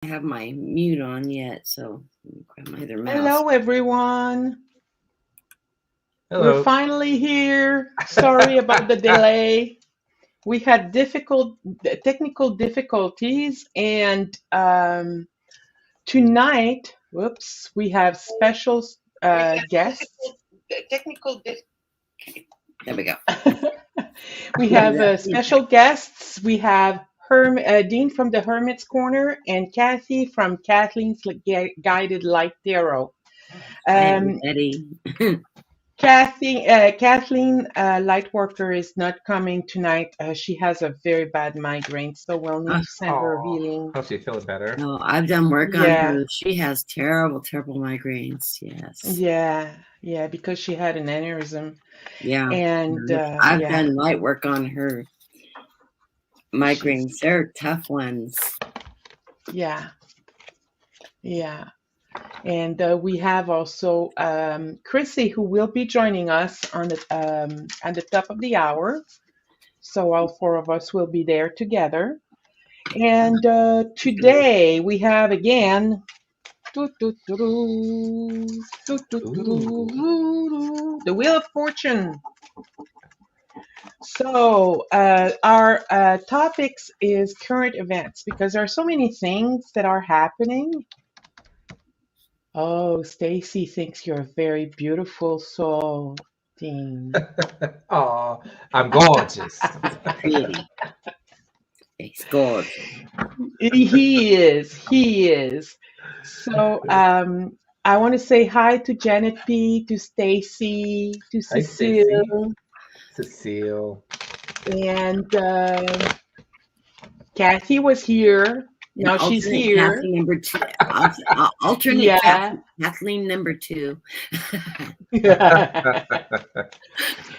have my mute on yet, so let me grab my other mouse. Hello, everyone. We're Hello. finally here. Sorry about the delay. We had technical difficulties, and tonight, whoops, we have special guests. There we go. We have special guests. We have Dean from the Hermit's Corner and Kathy from Kathleen's Guided Light Tarot. Hi, Eddie. Kathleen Lightworker is not coming tonight. She has a very bad migraine, so we'll need to send her healing. Hope she's feeling better. No, I've done work on Yeah. her. She has terrible migraines. Yes. Yeah, because she had an aneurysm. Yeah. And I've done light work on her migraines. They're tough ones. Yeah. And we have also Chrissy, who will be joining us on the at the top of the hour. So all four of us will be there together. And today we have again the Wheel of Fortune. So our topics is current events, because there are so many things that are happening. Oh, Stacy thinks you're a very beautiful soul, Dean. Oh, I'm gorgeous. Pretty. He's gorgeous. He is. So I want to say hi to Janet P, to Stacy, to Hi, Cecile, Cecile. and Kathy was here. Now she's here. Kathleen number 2. Alternate Yeah. Kathleen number 2.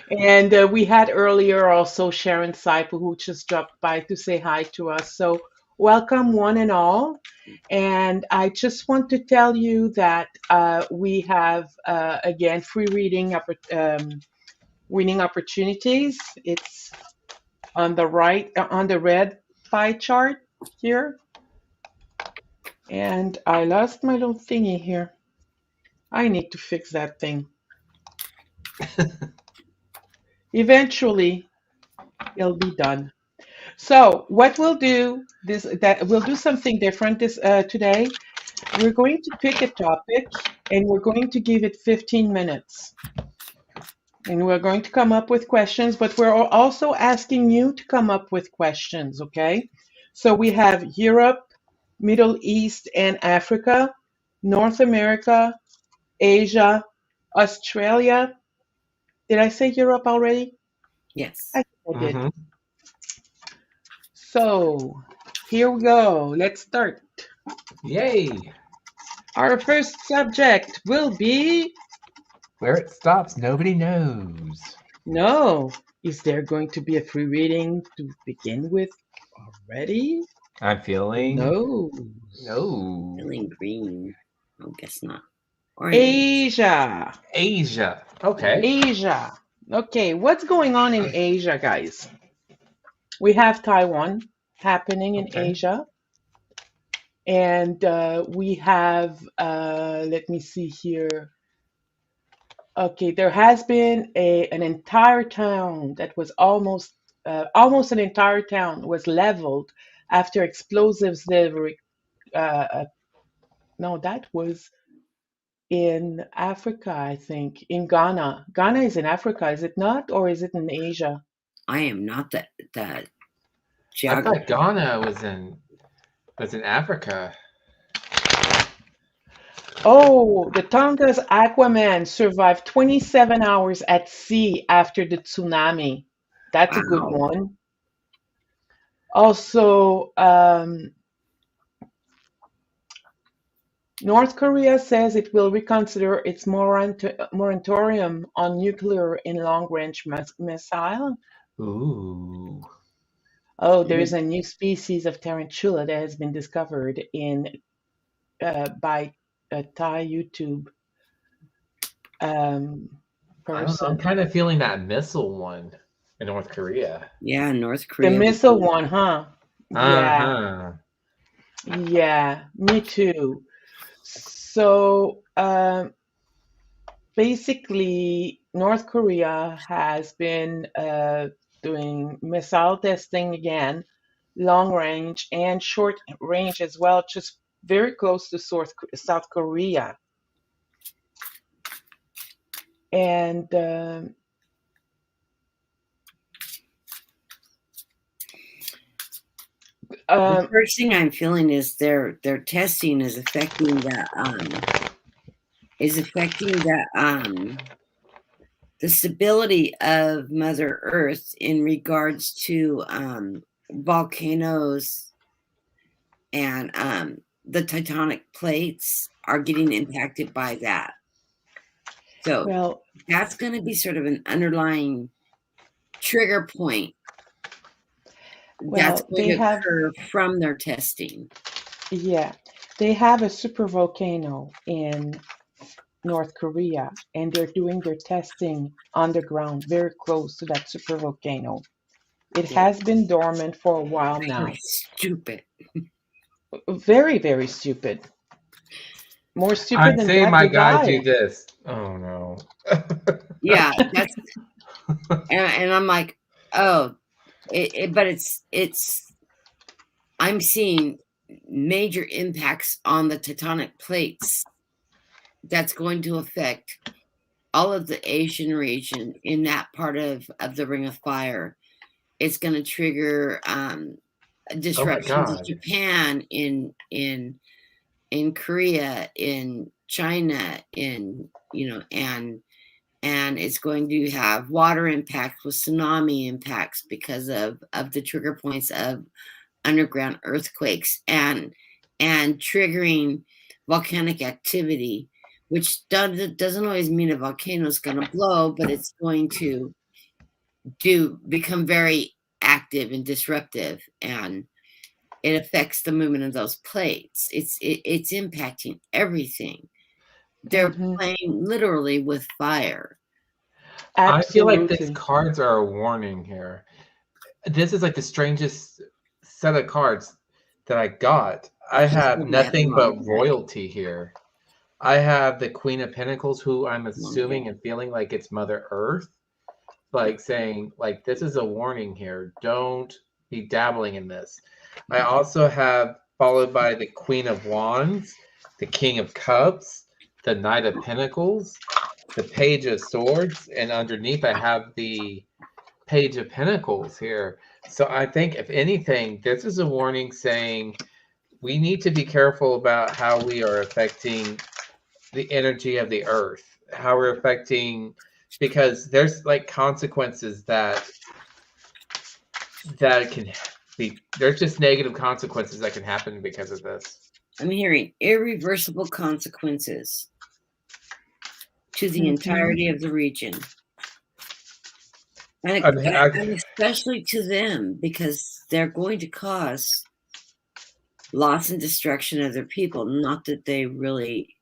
And we had earlier also Sharon Seipel, who just dropped by to say hi to us. So welcome one and all. And I just want to tell you that we have, again, free reading winning opportunities. It's on the right, on the red pie chart here. And I lost my little thingy here. I need to fix that thing. Eventually, it'll be done. So what we'll do we'll do something different today. We're going to pick a topic and we're going to give it 15 minutes. And we're going to come up with questions, but we're also asking you to come up with questions, okay? So we have Europe, Middle East and Africa, North America, Asia, Australia. Did I say Europe already? Yes. I think I did. So here we go. Let's start. Yay! Our first subject will be... Where it stops, nobody knows. No. Is there going to be a free reading to begin with already? I'm feeling... No. Feeling green. I guess not. Asia. Okay. Asia. Okay, what's going on in Asia, guys? We have Taiwan happening in Asia. And we have, let me see here. Okay, there has been an entire town that was almost an entire town was leveled after explosives delivery. No, that was in Africa, I think, in Ghana. Ghana is in Africa, is it not? Or is it in Asia? I am not that I geography. thought Ghana was in Africa. Oh, the Tonga's Aquaman survived 27 hours at sea after the tsunami. That's a good one. Also, North Korea says it will reconsider its moratorium on nuclear and long-range missile. Ooh. Oh, there is a new species of tarantula that has been discovered by a Thai YouTube person. I'm kind of feeling that missile one in North Korea. Yeah, North Korea. The missile one, huh? Yeah. Yeah, me too. So basically, North Korea has been doing missile testing again, long range and short range as well, just very close to South Korea. And The um, first thing I'm feeling is their testing is affecting the stability of Mother Earth in regards to volcanoes, and the tectonic plates are getting impacted by that. So well, that's going to be sort of an underlying trigger point that's going they to have, occur from their testing. yeah, they have a super volcano in North Korea, and they're doing their testing underground, very close to that super volcano. It Yeah, has been dormant for a while very now. stupid. Very, very stupid. More stupid I'm than seeing that, my you guy die. do this. Oh no. Yeah, that's and I'm like, oh, but it's I'm seeing major impacts on the tectonic plates that's going to affect all of the Asian region in that part of the Ring of Fire. It's going to trigger Oh my disruptions in God. Japan, in Korea, in China, in and it's going to have water impacts with tsunami impacts because of the trigger points of underground earthquakes, and triggering volcanic activity, which doesn't always mean a volcano is going to blow, but it's going to become very active and disruptive, and it affects the movement of those plates. It's impacting everything. They're Hmm. playing literally with fire. I feel like these Absolutely. cards are a warning here. This is like the strangest set of cards that I got. I Just have hold my other nothing mom but back. royalty here. I have the Queen of Pentacles, who I'm Mom back. assuming and feeling like it's Mother Earth, like saying, like, this is a warning here. Don't be dabbling in this. I also have, followed by the Queen of Wands, the King of Cups, the Knight of Pentacles, the Page of Swords, and underneath I have the Page of Pentacles here. So I think, if anything, this is a warning saying we need to be careful about how we are affecting the energy of the earth, how we're affecting, because there's like consequences that can be, there's just negative consequences that can happen because of this. I'm hearing irreversible consequences to the Hmm. entirety of the region, I'm, I, and especially to them, because they're going to cause loss and destruction of their people. Not that they really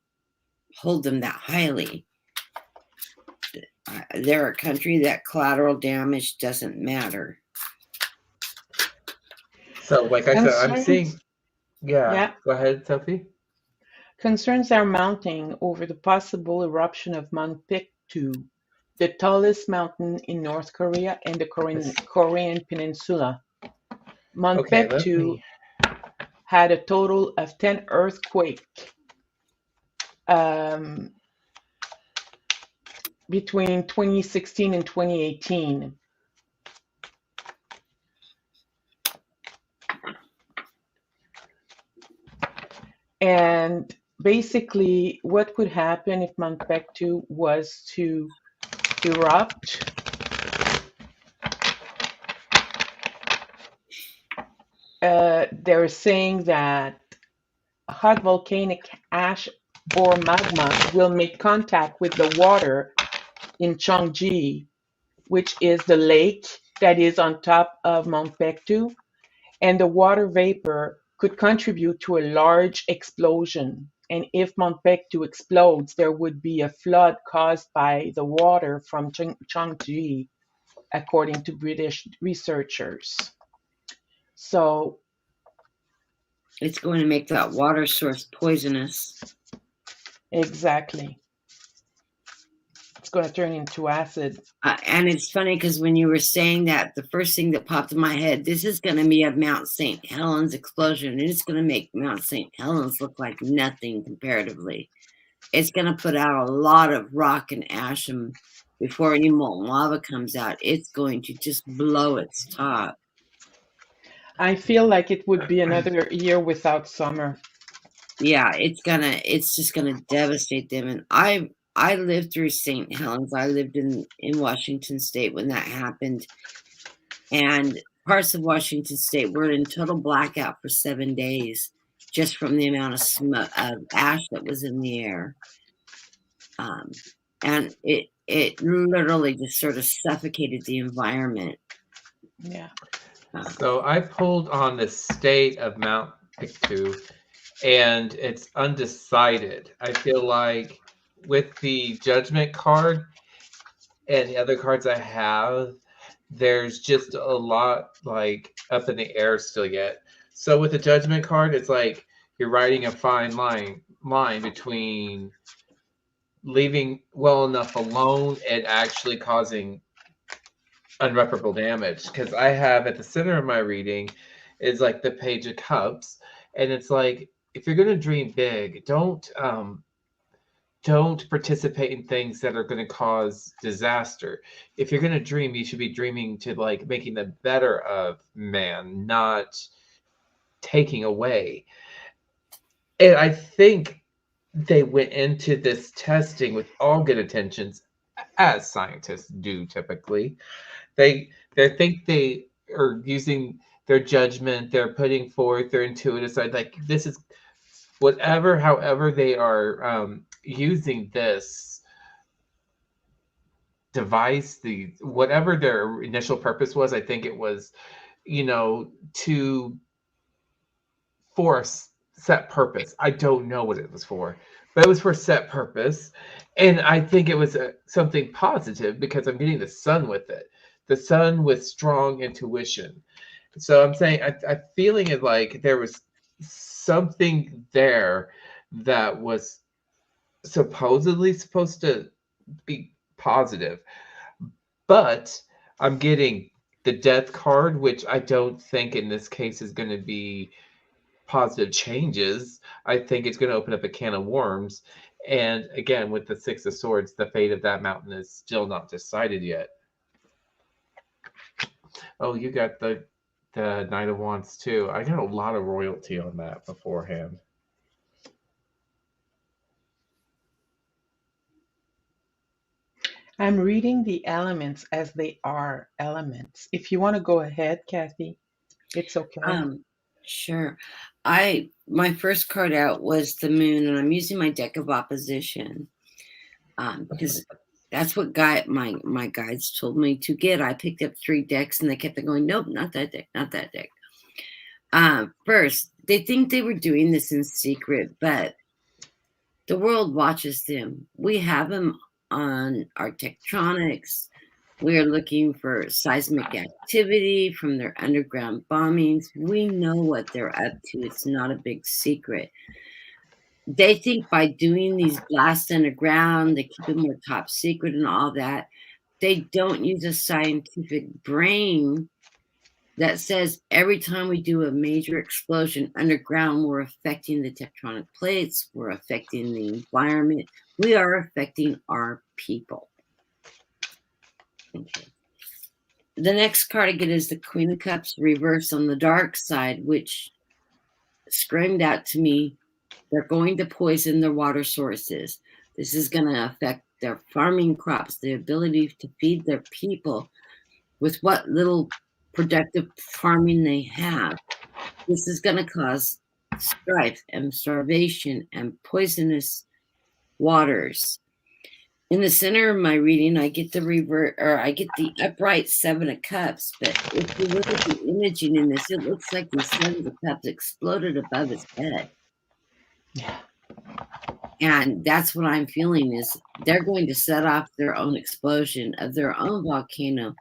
hold them that highly. They're a country that collateral damage doesn't matter. so like I said, I'm seeing, Concerns, yeah, yeah, go ahead, Sophie. concerns are mounting over the possible eruption of Mount Pictou, the tallest mountain in North Korea and the This, Korean Peninsula. Mount okay, let Pictou me, had a total of 10 earthquakes um, between 2016 and 2018. And basically, what would happen if Mount Pictou was to erupt? They're saying that hot volcanic ash or magma will make contact with the water in Chongji, which is the lake that is on top of Mount Pictou, and the water vapor could contribute to a large explosion. And if Mount Pictou explodes, there would be a flood caused by the water from Chongji, according to British researchers. So It's going to make that water source poisonous. Exactly. It's going to turn into acid. And it's funny because when you were saying that, the first thing that popped in my head, this is going to be a Mount St. Helens explosion. And it's going to make Mount St. Helens look like nothing comparatively. It's going to put out a lot of rock and ash, and before any molten lava comes out, it's going to just blow its top. I feel like it would be another year without summer. Yeah, it's just gonna devastate them. And I lived through St. Helens. I lived in Washington State when that happened, and parts of Washington State were in total blackout for 7 days, just from the amount of smoke of ash that was in the air. And it literally just sort of suffocated the environment. Yeah. So I pulled on the state of Mount Pictou, and it's undecided. I feel like with the Judgment card and the other cards I have, there's just a lot like up in the air still yet. So with the Judgment card, it's like you're riding a fine line between leaving well enough alone and actually causing unreparable damage. Because I have at the center of my reading is like the Page of Cups, and it's like if you're going to dream big, don't participate in things that are going to cause disaster. If you're going to dream, you should be dreaming to like making the better of man, not taking away. And I think they went into this testing with all good intentions, as scientists do typically. They think they are using their judgment, they're putting forth their intuitive side. Like this is whatever, however they are using this device, the whatever their initial purpose was. I think it was, to force set purpose. I don't know what it was for, but it was for set purpose. And I think it was something positive because I'm getting the sun with it. The sun with strong intuition. So I'm saying I'm feeling it like there was something there that was supposedly supposed to be positive, but I'm getting the death card, which I don't think in this case is going to be positive changes. I think it's going to open up a can of worms. And again, with the Six of Swords, the fate of that mountain is still not decided yet. Oh, you got the Knight of Wands too. I got a lot of royalty on that beforehand. I'm reading the elements as they are elements. If you want to go ahead, Kathy, it's okay. Sure. My first card out was the moon, and I'm using my deck of opposition because that's what my guides told me to get. I picked up 3 decks, and they kept on going, nope, not that deck, not that deck. First, they think they were doing this in secret, but the world watches them. We have them on our tectonics. We are looking for seismic activity from their underground bombings. We know what they're up to. It's not a big secret. They think by doing these blasts underground, they keep it more top secret and all that. They don't use a scientific brain that says every time we do a major explosion underground, we're affecting the tectonic plates, we're affecting the environment, we are affecting our people. Okay. The next card I get is the Queen of Cups reversed on the dark side, which screamed out to me, they're going to poison their water sources. This is going to affect their farming crops, the ability to feed their people with what little productive farming they have. This is going to cause strife and starvation and poisonous waters. In the center of my reading, I get the upright 7 of Cups. But if you look at the imaging in this, it looks like the 7 of Cups exploded above his head. Yeah. And that's what I'm feeling is they're going to set off their own explosion of their own volcano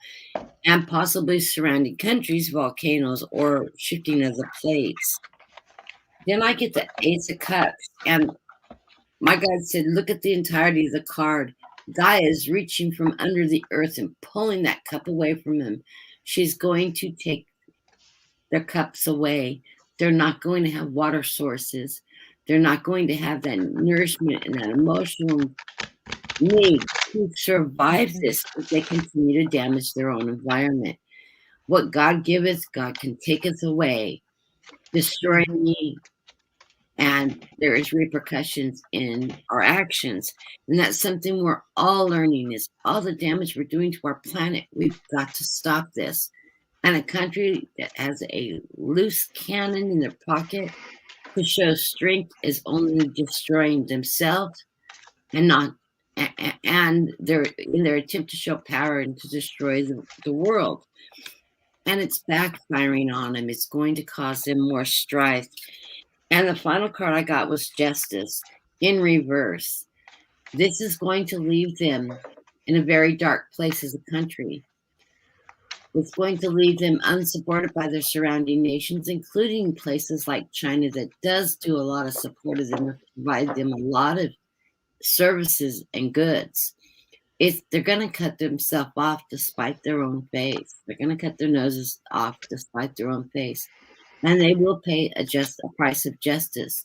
and possibly surrounding countries' volcanoes or shifting of the plates. Then I get the Ace of Cups, and my God said, look at the entirety of the card. Gaia is reaching from under the earth and pulling that cup away from them. She's going to take their cups away. They're not going to have water sources. They're not going to have that nourishment and that emotional need to survive this if they continue to damage their own environment. What God giveth, God can taketh away, destroying me. And there is repercussions in our actions. And that's something we're all learning is all the damage we're doing to our planet. We've got to stop this. And a country that has a loose cannon in their pocket to show strength is only destroying themselves and not and they're in their attempt to show power and to destroy the world. And it's backfiring on them. It's going to cause them more strife. And the final card I got was Justice in reverse. This is going to leave them in a very dark place as a country. It's going to leave them unsupported by their surrounding nations, including places like China that does do a lot of support of them, provide them a lot of services and goods. They're going to cut themselves off despite their own face. They're going to cut their noses off despite their own face. And they will pay a price of justice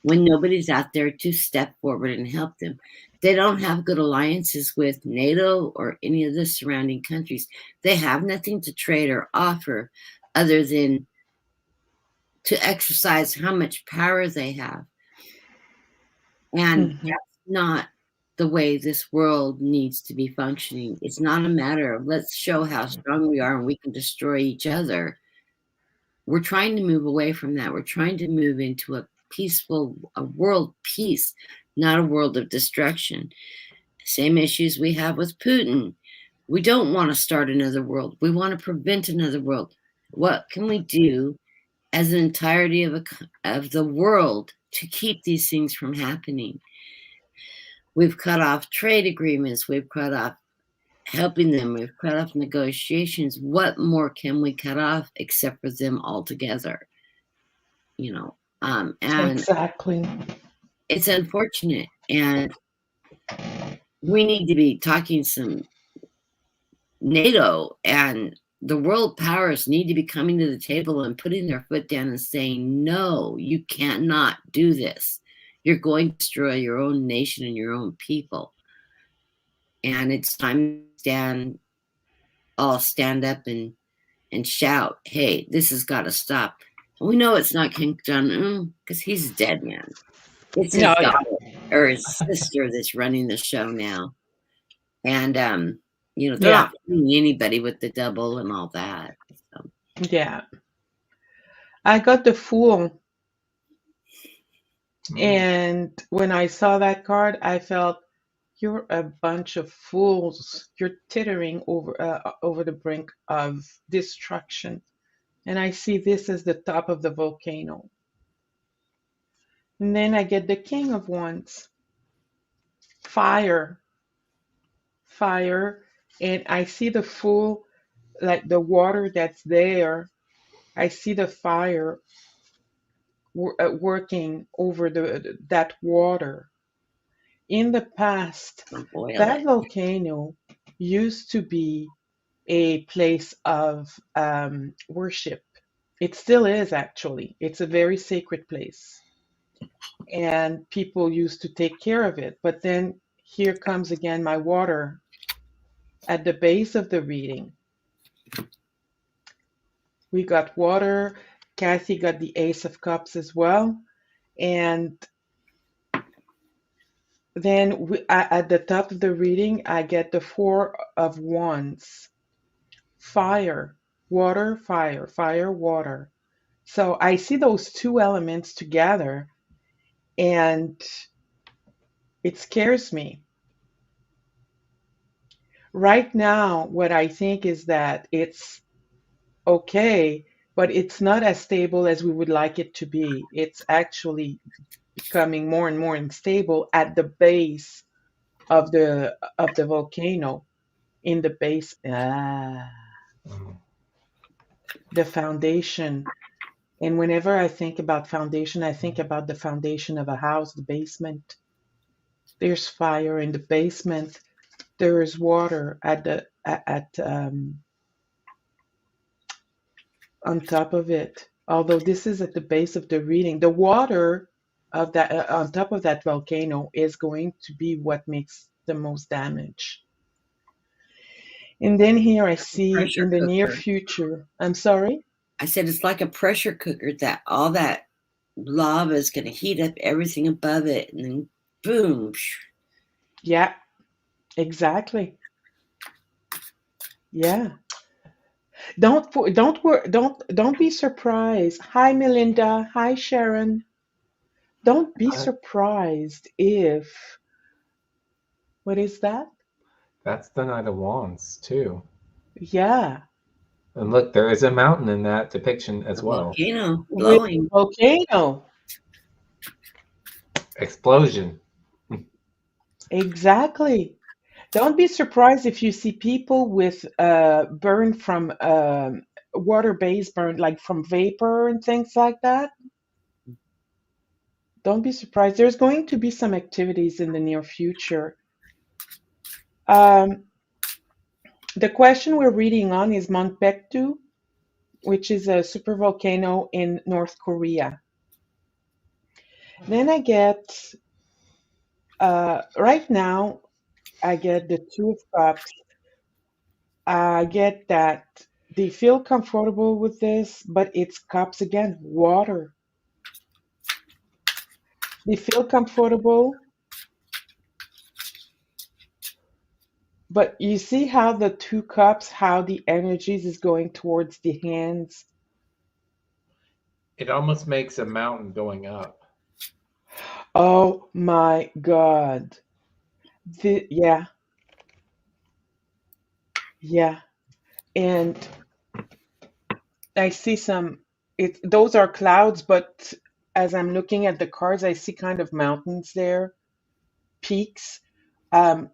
when nobody's out there to step forward and help them. They don't have good alliances with NATO or any of the surrounding countries. They have nothing to trade or offer other than to exercise how much power they have. And that's not the way this world needs to be functioning. It's not a matter of let's show how strong we are and we can destroy each other. We're trying to move away from that. We're trying to move into a world peace, not a world of destruction. Same issues we have with Putin. We don't want to start another world. We want to prevent another world. What can we do as an entirety of the world to keep these things from happening? We've cut off trade agreements. We've cut off helping them. We've cut off negotiations. What more can we cut off except for them altogether? And Exactly. it's unfortunate, and we need to be talking some NATO and the world powers need to be coming to the table and putting their foot down and saying, no, you cannot do this. You're going to destroy your own nation and your own people. And it's time to stand up and shout, hey, this has got to stop. We know it's not Kim Jong-un because he's a dead man. It's his daughter or his sister that's running the show now. And, they're not fooling anybody with the double and all that. So. Yeah. I got the Fool. And when I saw that card, I felt, you're a bunch of fools. You're teetering over the brink of destruction. And I see this as the top of the volcano. And then I get the King of Wands. Fire. And I see the Fool, like the water that's there. I see the fire working over that water. In the past, that volcano used to be a place of worship. It still is, actually. It's a very sacred place. And people used to take care of it. But then here comes again my water at the base of the reading. We got water. Kathy got the Ace of Cups as well. And then at the top of the reading, I get the Four of Wands. Fire, water, fire, fire, water. So I see those two elements together, and it scares me. Right now, what I think is that it's okay, but it's not as stable as we would like it to be. It's actually becoming more and more unstable at the base of the volcano. In the base, the foundation. And whenever I think about foundation, I think about the foundation of a house, the basement. There's fire in the basement. There is water on top of it. Although this is at the base of the reading, the water of that on top of that volcano is going to be what makes the most damage. And then here I see Pressure in the near cooker. future. I'm sorry. I said it's like a pressure cooker that all that lava is going to heat up everything above it, and then boom. Yeah, exactly. Yeah. Don't be surprised. Hi, Melinda. Hi, Sharon. Don't be surprised if what is that? That's the Knight of Wands too. Yeah. And look, there is a mountain in that depiction as well. Volcano With blowing. volcano. Explosion. Exactly. Don't be surprised if you see people with burn from water-based burn, like from vapor and things like that. Don't be surprised. There's going to be some activities in the near future. Um, the question we're reading on is Mount Baekdu, which is a supervolcano in North Korea. Then I get, right now, I get the Two of Cups. I get that they feel comfortable with this, but it's cups again, water. They feel comfortable, but you see how the two cups, how the energies is going towards the hands. It almost makes a mountain going up. Oh my God. Yeah, yeah. And I see those are clouds, but as I'm looking at the cards, I see kind of mountains there, peaks. Um,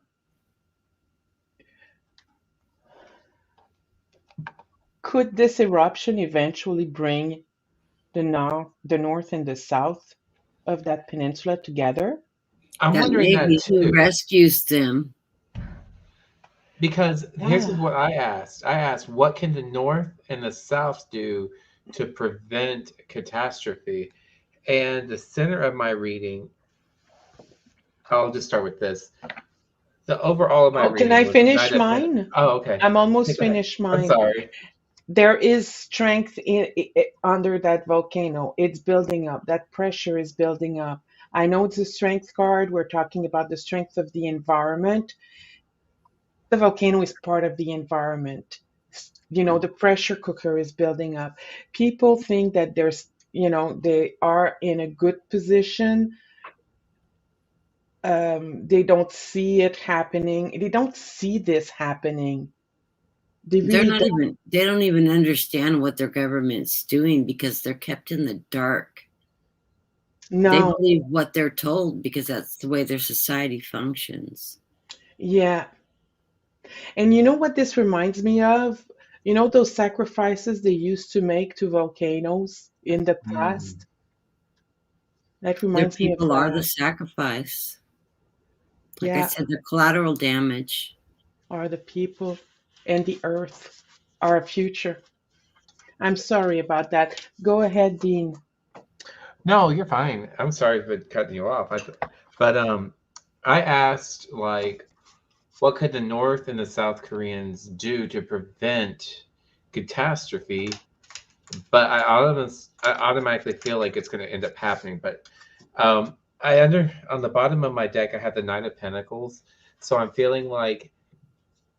could this eruption eventually bring the north and the south of that peninsula together? I'm That wondering may that be too. who rescues them. Because here's Yeah. what I asked. I asked, what can the North and the South do to prevent catastrophe? And the center of my reading, I'll just start with this. The overall of my Oh, can reading I was finish Knight of Pentacles. mine? Oh, okay. I'm almost Go ahead. finished I'm mine. sorry. There is strength under that volcano. It's building up. That pressure is building up. I know it's a strength card. We're talking about the strength of the environment. The volcano is part of the environment. The pressure cooker is building up. People think that they are in a good position. They don't see it happening. They don't see this happening. They really don't. They don't even understand what their government's doing because they're kept in the dark. They No. believe what they're told because that's the way their society functions. Yeah. And you know what this reminds me of? You know those sacrifices they used to make to volcanoes in the past? That Their reminds me of people are the that. sacrifice. Like I Yeah, said, the collateral damage. are the people and the earth, our future. I'm sorry about that. Go ahead, Dean. No, you're fine. I'm sorry for cutting you off. But I asked, like, what could the North and the South Koreans do to prevent catastrophe? But I automatically feel like it's going to end up happening. But on the bottom of my deck, I have the Knight of Pentacles. So I'm feeling like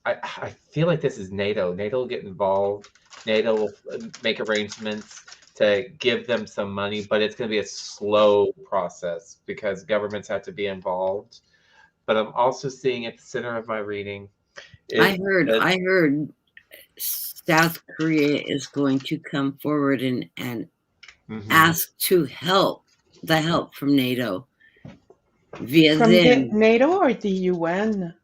I feel like this is NATO. NATO will get involved. NATO will make arrangements to give them some money, but it's going to be a slow process because governments have to be involved. But I'm also seeing at the center of my reading. I heard South Korea is going to come forward and ask to help from NATO via From the them. NATO or the UN?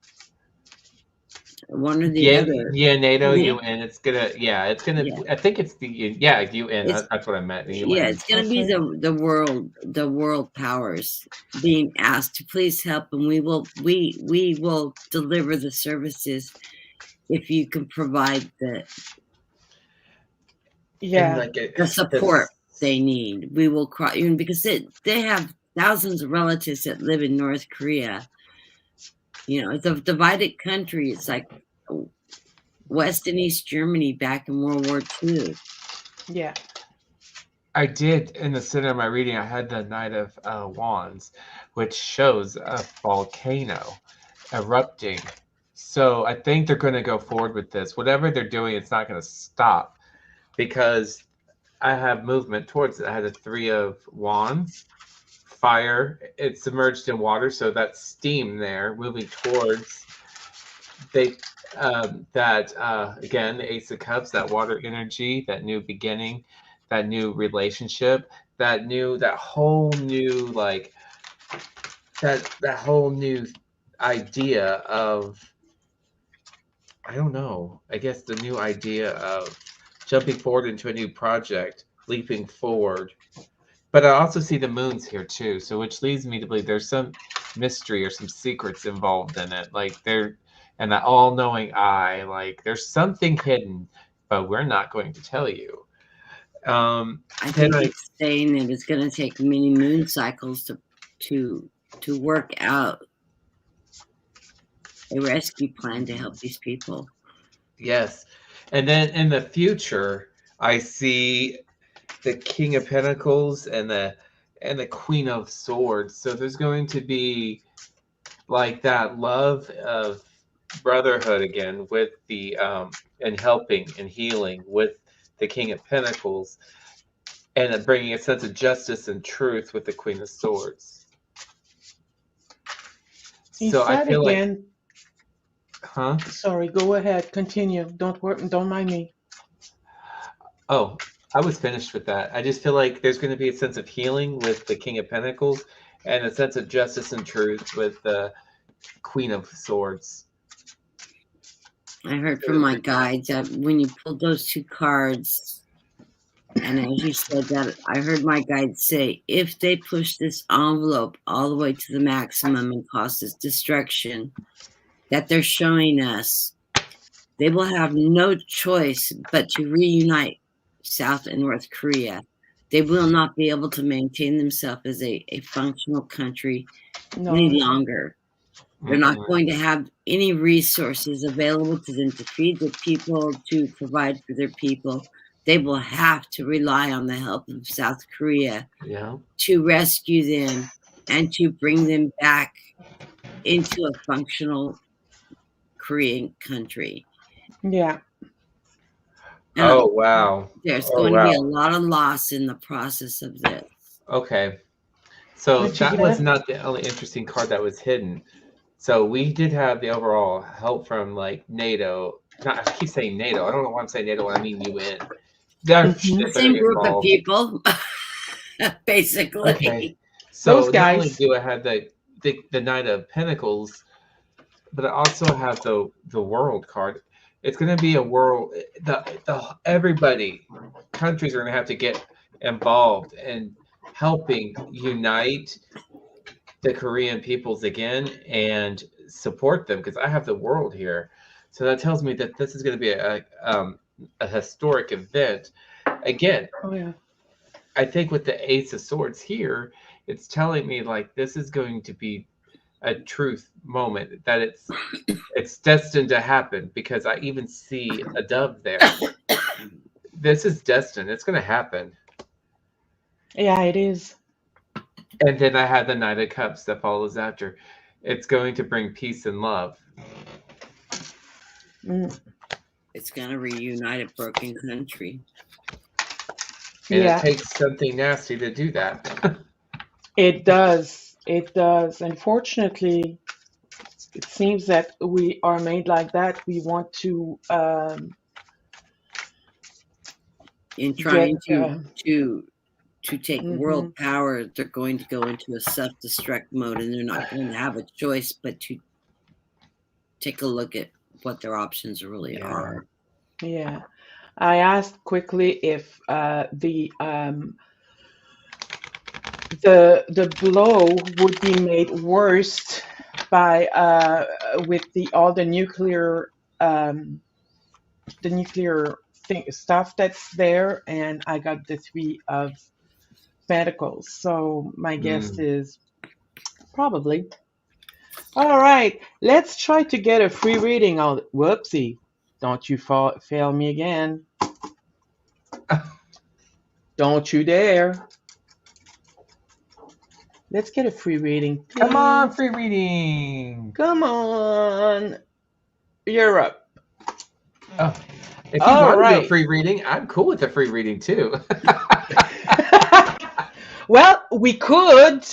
one or the Yeah, other. yeah, NATO, Yeah. UN. It's gonna, yeah, it's gonna. Yeah. I think it's the, yeah, UN. It's That's what I meant. The yeah, UN. it's gonna be Okay. the world powers being asked to please help, and we will deliver the services if you can provide And Yeah. like the support they need. We will cry, even because they have thousands of relatives that live in North Korea. You know, it's a divided country. It's like West and East Germany back in World War II. Yeah. I did in the center of my reading. I had the Knight of Wands, which shows a volcano erupting. So I think they're going to go forward with this. Whatever they're doing, it's not going to stop because I have movement towards it. I had the Three of Wands, fire. It's submerged in water, so that's steam there moving towards. They that again, the Ace of Cups, that water energy, that new beginning, that new relationship, that whole new like that whole new idea of, I don't know, I guess the new idea of jumping forward into a new project, leaping forward. But I also see the moons here too, so which leads me to believe there's some mystery or some secrets involved in it. Like there, and that all-knowing eye, like there's something hidden, but we're not going to tell you. I Then think it's saying that it's going to take many moon cycles to work out a rescue plan to help these people. yes, and then in the future, I see the King of Pentacles and the Queen of Swords. So there's going to be like that love of brotherhood again with the and helping and healing with the King of Pentacles, and then bringing a sense of justice and truth with the Queen of Swords. He So I said feel like, again. huh? Sorry. Go ahead. Continue. Don't work. Don't mind me. Oh, I was finished with that. I just feel like there's going to be a sense of healing with the King of Pentacles and a sense of justice and truth with the Queen of Swords. I heard from my guides that when you pulled those two cards, and as you said that, I heard my guides say, if they push this envelope all the way to the maximum and cause us destruction that they're showing us, they will have no choice but to reunite South and North Korea. They will not be able to maintain themselves as a functional country any No. longer. They're not going to have any resources available to them to feed their people, to provide for their people. They will have to rely on the help of South Korea to rescue them and to bring them back into a functional Korean country. Yeah. Oh, wow. There's Oh, going to be a wow. lot of loss in the process of this. Okay. So What you that was get? not the only interesting card that was hidden. So we did have the overall help from like NATO. Not, I keep saying NATO. I don't know why I'm saying NATO when I mean UN. They're Mhm. Same group of involved. people, basically. Okay. So Those not only guys. do I have the Knight of Pentacles, but I also have the World card. It's going to be a world. The everybody, countries are going to have to get involved in helping unite the Korean peoples again and support them, because I have the world here. So that tells me that this is going to be a historic event. Again, Oh yeah. I think with the Ace of Swords here, it's telling me like this is going to be a truth moment, that it's destined to happen, because I even see a dove there. This is destined. It's going to happen. Yeah, it is. And then I have the Knight of Cups that follows after. It's going to bring peace and love. Mm. It's going to reunite a broken country. And Yeah. it takes something nasty to do that. It does. It does. Unfortunately, it seems that we are made like that. We want to In get. trying to take world Mhm. power, they're going to go into a self-destruct mode, and they're not going to have a choice but to take a look at what their options really Yeah. are. Yeah. I asked quickly if the blow would be made worse by with all the nuclear stuff that's there, and I got the 3 of Pentacles. So my guess Mm. is probably. All right, let's try to get a free reading on. Whoopsie! Don't you fail me again. Don't you dare. Let's get a free reading, please. Come on, free reading. Come on. You're up. Oh, if you All want to do a right. free reading, I'm cool with a free reading too. Well, we could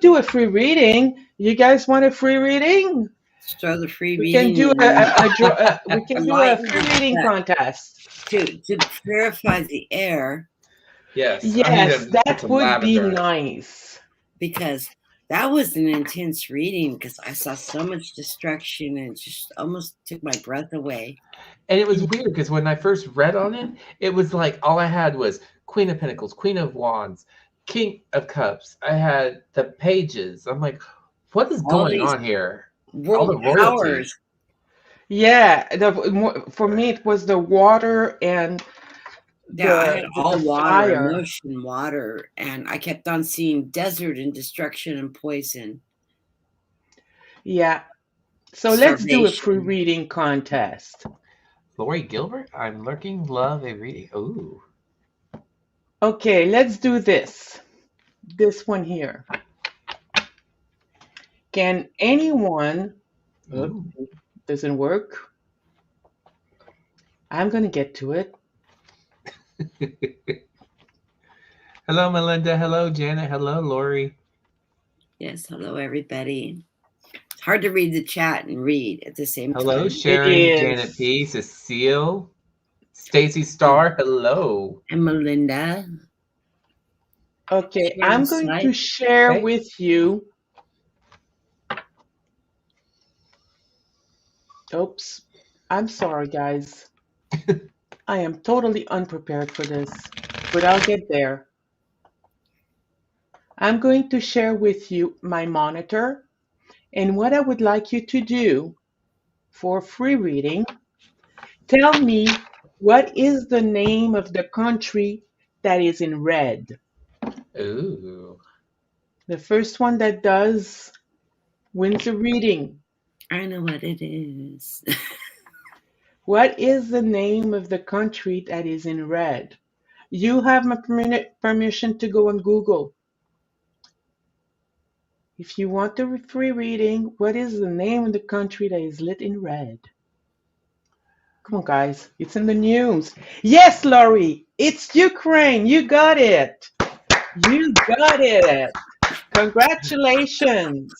do a free reading. You guys want a free reading? Start the free We can reading do we can do a lighten free the reading set contest. to purify the air, Yes, I need Yes, to put that some would be lavender. nice. because that was an intense reading because I saw so much destruction and it just almost took my breath away. And it was weird because when I first read on it, it was like all I had was Queen of Pentacles, Queen of Wands, King of Cups. I had the pages. I'm like, what is All going these on here? All world the royalty. powers. Yeah, for me it was the water and Yeah, I had all the water, fire. emotion, water, and I kept on seeing desert and destruction and poison. Yeah. So let's do a free Starvation. reading contest. Lori Gilbert, I'm lurking, love a reading. Ooh. Okay, let's do this. This one here. Can anyone... Ooh. doesn't work. I'm going to get to it. Hello, Melinda. Hello, Janet. Hello, Lori. Yes, hello everybody. It's hard to read the chat and read at the same Hello, time. Sharon, It Janet is. P, Cecile, Stacy Starr. Hello. And Melinda. Okay, Share I'm the going to slide. share Okay. with you. Oops. I'm sorry, guys. I am totally unprepared for this, but I'll get there. I'm going to share with you my monitor and what I would like you to do for free reading. Tell me what is the name of the country that is in red. Ooh. The first one that does wins the reading. I know what it is. What is the name of the country that is in red? You have my permission to go on Google. If you want the free reading, what is the name of the country that is lit in red? Come on, guys. It's in the news. Yes, Laurie, it's Ukraine. You got it. You got it. Congratulations.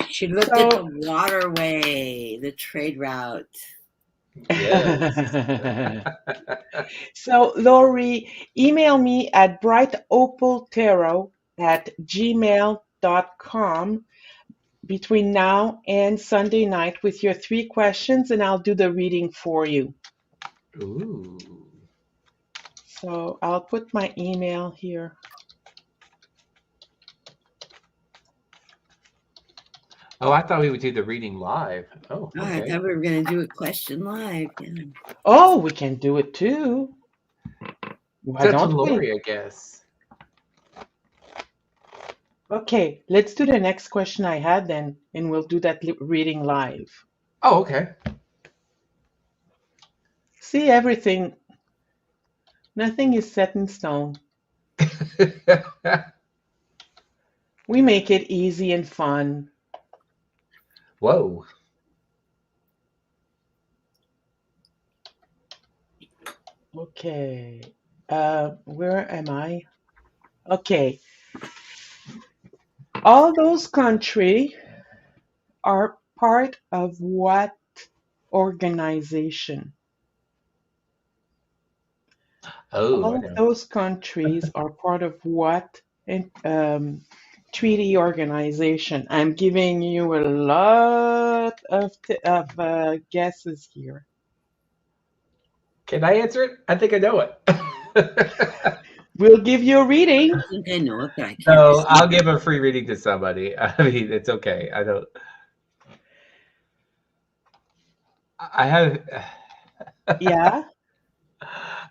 She looked at the waterway, the trade route. Yes. So, Laurie, email me at brightopaltarot@gmail.com between now and Sunday night with your 3 questions, and I'll do the reading for you. Ooh. So I'll put my email here. Oh, I thought we would do the reading live. Oh, Oh, I okay. thought we were going to do a question live. Yeah. Oh, we can do it too. Why It's up to don't we? Lori, I guess. Okay, let's do the next question I had then, and we'll do that reading live. Oh, okay. See, everything, nothing is set in stone. We make it easy and fun. Whoa. Okay, where am I? Okay, all those countries are part of what organization? Oh, All I of know. those countries are part of what treaty organization. I'm giving you a lot of guesses here. Can I answer it? I think I know it. We'll give you a reading. I think I know it, but I can't. No, decide. I'll give a free reading to somebody. I mean, it's okay. I don't. I have. Yeah.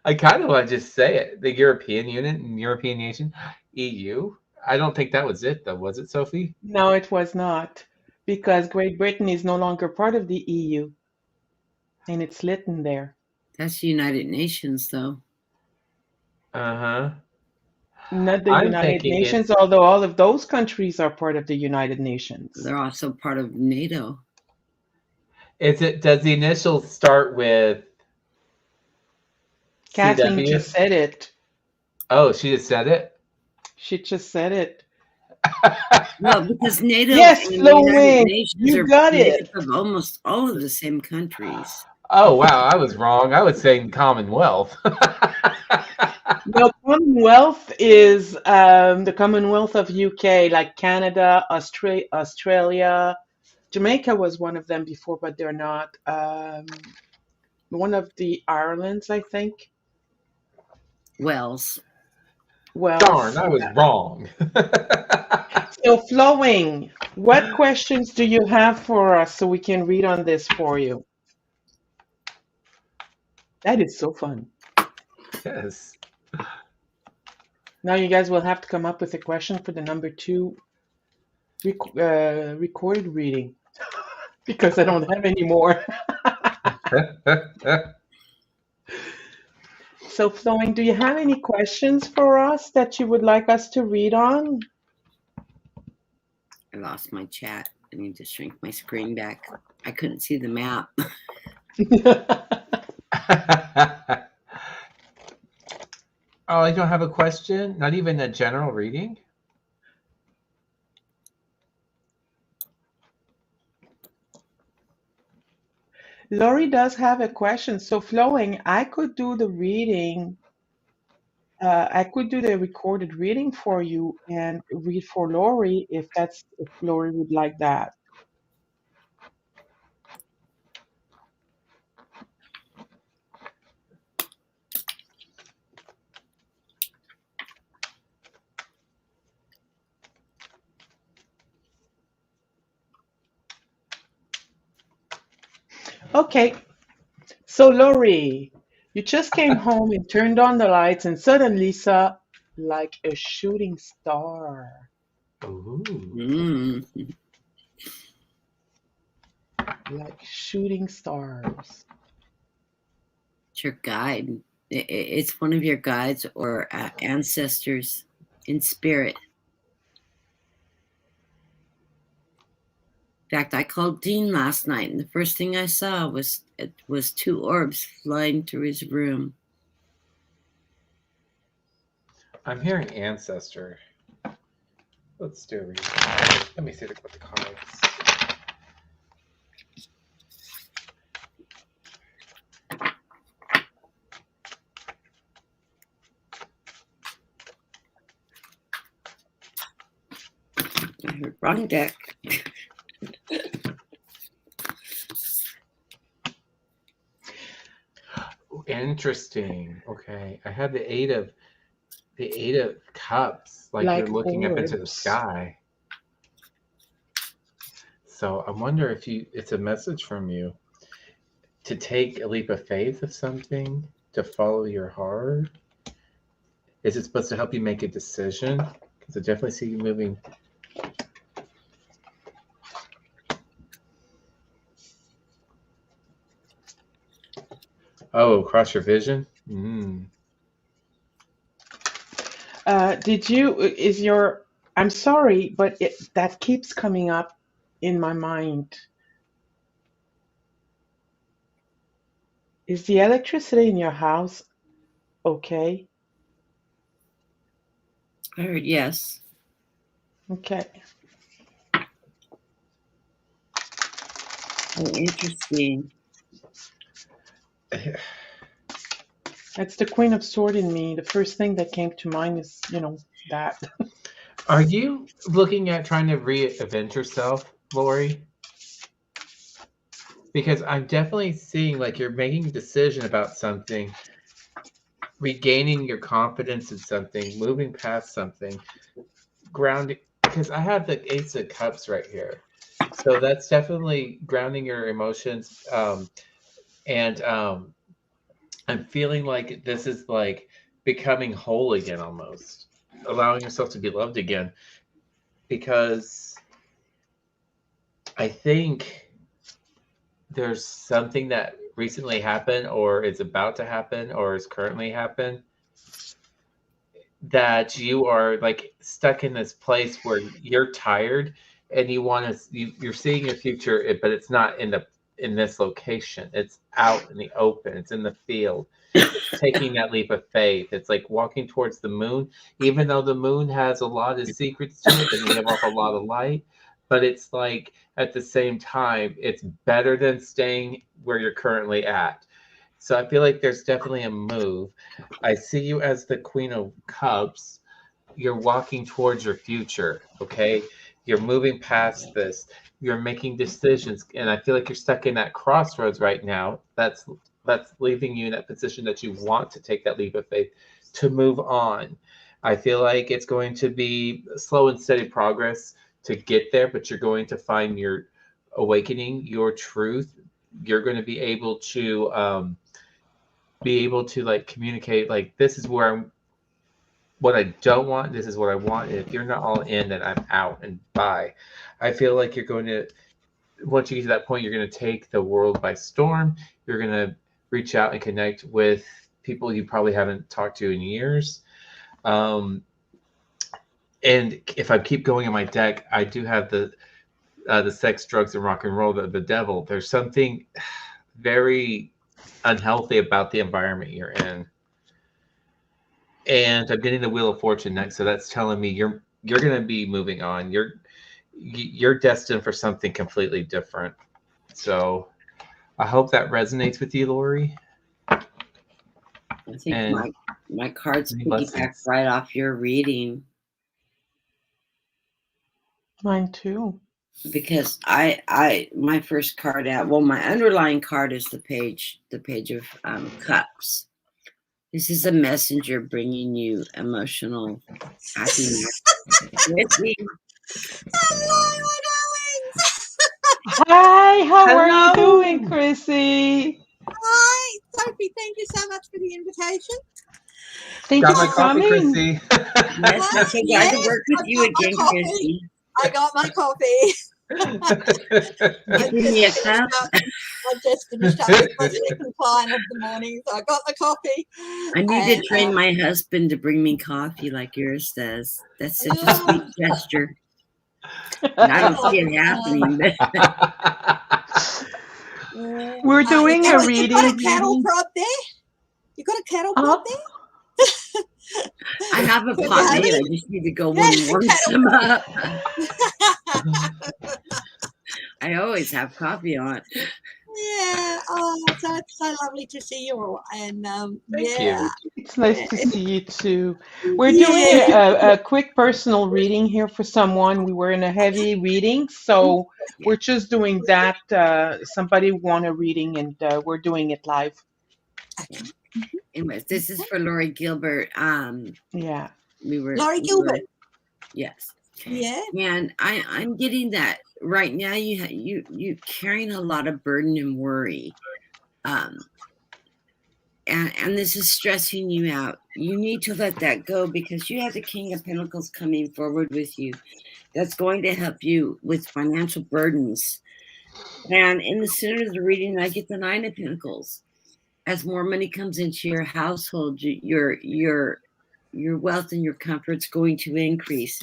I kind of want to just say it. The European Union and European Nation, EU. I don't think that was it, though. Was it, Sophie? No, it was not, because Great Britain is no longer part of the EU, and it's written there. That's the United Nations, though. Uh-huh. Not the I'm United thinking Nations, it's. although all of those countries are part of the United Nations. They're also part of NATO. Is it? Does the initials start with Kathleen CW? just said it. Oh, she just said it. She just said it. Well, because NATO Yes, and the Lo United Wing, Nations you are got made it. up of almost all of the same countries. Oh wow, I was wrong. I was saying Commonwealth. No, Commonwealth is the Commonwealth of UK, like Canada, Australia. Jamaica was one of them before, but they're not. One of the Irelands, I think. Wells. Well, Darn, I was wrong. so Flowing, what questions do you have for us so we can read on this for you? That is so fun. Yes. Now you guys will have to come up with a question for the number 2 recorded reading because I don't have any more. So Flowing, do you have any questions for us that you would like us to read on? I lost my chat. I need to shrink my screen back. I couldn't see the map. Oh, you don't have a question? Not even a general reading? Lori does have a question. So Flowing, I could do the reading. I could do the recorded reading for you and read for Lori if Lori would like that. Okay. So Lori, you just came home and turned on the lights and suddenly saw like a shooting star. Ooh. Mm. Like shooting stars. It's your guide. It's one of your guides or ancestors in spirit. In fact, I called Dean last night, and the first thing I saw was 2 orbs flying through his room. I'm hearing ancestor. Let's do a reading. Let me see what the cards. I heard wrong deck. Interesting. Okay, I have the eight of cups, like you're looking up into the orbs. sky. So I wonder if it's a message from you to take a leap of faith of something, to follow your heart. Is it supposed to help you make a decision? Because I definitely see you moving. Oh, cross your vision? I'm sorry, but that keeps coming up in my mind. Is the electricity in your house okay? I heard yes. Okay. Oh, interesting. That's the Queen of Swords in me. The first thing that came to mind is, that. Are you looking at trying to reinvent yourself, Lori? Because I'm definitely seeing like you're making a decision about something, regaining your confidence in something, moving past something, grounding. Because I have the Ace of Cups right here. So that's definitely grounding your emotions. And I'm feeling like this is like becoming whole again almost, allowing yourself to be loved again. Because I think there's something that recently happened or is about to happen or is currently happened that you are like stuck in this place where you're tired and you want to you're seeing your future but it's not in this location. It's out in the open. It's in the field. It's taking that leap of faith. It's like walking towards the moon, even though the moon has a lot of secrets to it, doesn't give off a lot of light. But it's like at the same time, it's better than staying where you're currently at. So I feel like there's definitely a move. I see you as the Queen of Cups. You're walking towards your future, okay? You're moving past this. You're making decisions, and I feel like you're stuck in that crossroads right now. That's leaving you in that position that you want to take that leap of faith to move on. I feel like it's going to be slow and steady progress to get there, but you're going to find your awakening, your truth. You're going to be able to like communicate like this is where I'm what I don't want, this is what I want. And if you're not all in, then I'm out and bye. I feel like you're going to once you get to that point, you're going to take the world by storm. You're going to reach out and connect with people you probably haven't talked to in years. Um, and if I keep going in my deck, I do have the sex, drugs, and rock and roll, the devil. There's something very unhealthy about the environment you're in. And I'm getting the Wheel of Fortune next, so that's telling me you're going to be moving on. You're destined for something completely different. So I hope that resonates with you, Lori. I think And my cards many piggyback blessings. right off your reading Mine too. because my first card out. Well, my underlying card is the page of cups. This is a messenger bringing you emotional happiness. Hello, my darlings. Hi, how are you Hello. doing, Chrissy? Hi, Sophie. Thank you so much for the invitation. Thank Got you my for coffee, coming. Chrissy. Yes, I'm so glad to work with I you got my again, coffee. Chrissy. I got my coffee. You give me a cup. I just finished up with my second client of the morning, so I got the coffee. I need to And, train my husband to bring me coffee like yours does. That's such a sweet gesture. And I don't see it happening. We're doing a you reading. got a cattle prod there? You got a cattle prod there? I have a Could pot you have made. I it? just need to go and warm some up. I always have coffee on. Yeah. Oh, so it's so lovely to see you all. And Thank yeah. you. It's nice to see you too. We're doing a quick personal reading here for someone. We were in a heavy reading, so we're just doing that. Somebody won a reading, and we're doing it live. Anyways, this is for Lori Gilbert. Yeah. Lori Gilbert. Yes. Yeah. And I'm getting that right now. You carrying a lot of burden and worry, and this is stressing you out. You need to let that go because you have the King of Pentacles coming forward with you. That's going to help you with financial burdens. And in the center of the reading, I get the Nine of Pentacles. As more money comes into your household, your wealth and your comfort's going to increase.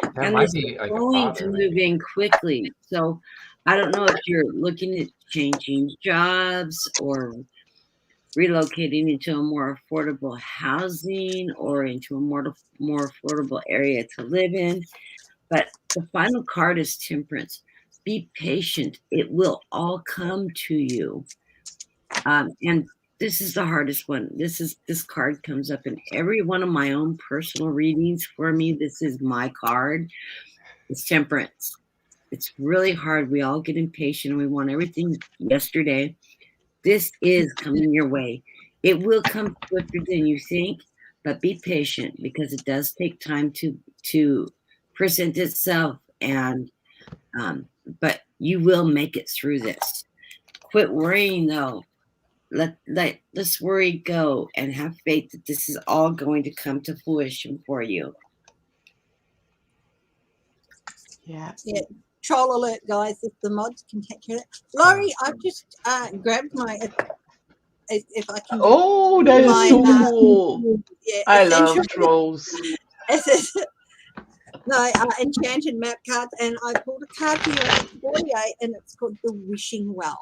That And might this be is like a going to father, move maybe. in quickly. So I don't know if you're looking at changing jobs or relocating into a more affordable housing or into a more affordable area to live in. But the final card is Temperance. Be patient. It will all come to you. And this is the hardest one. This card comes up in every one of my own personal readings for me. This is my card. It's Temperance. It's really hard. We all get impatient. We want everything yesterday. This is coming your way. It will come quicker than you think, but be patient because it does take time to present itself. And but you will make it through this. Quit worrying though. Let this worry go and have faith that this is all going to come to fruition for you. Yeah. Yeah. Troll alert, guys, if the mods can catch it. Laurie, I've just grabbed my, if I can. Oh, that is my, so cool. Yeah, I love essential. trolls. No, enchanted map cards, and I pulled a card here at 48, and it's called the Wishing Well.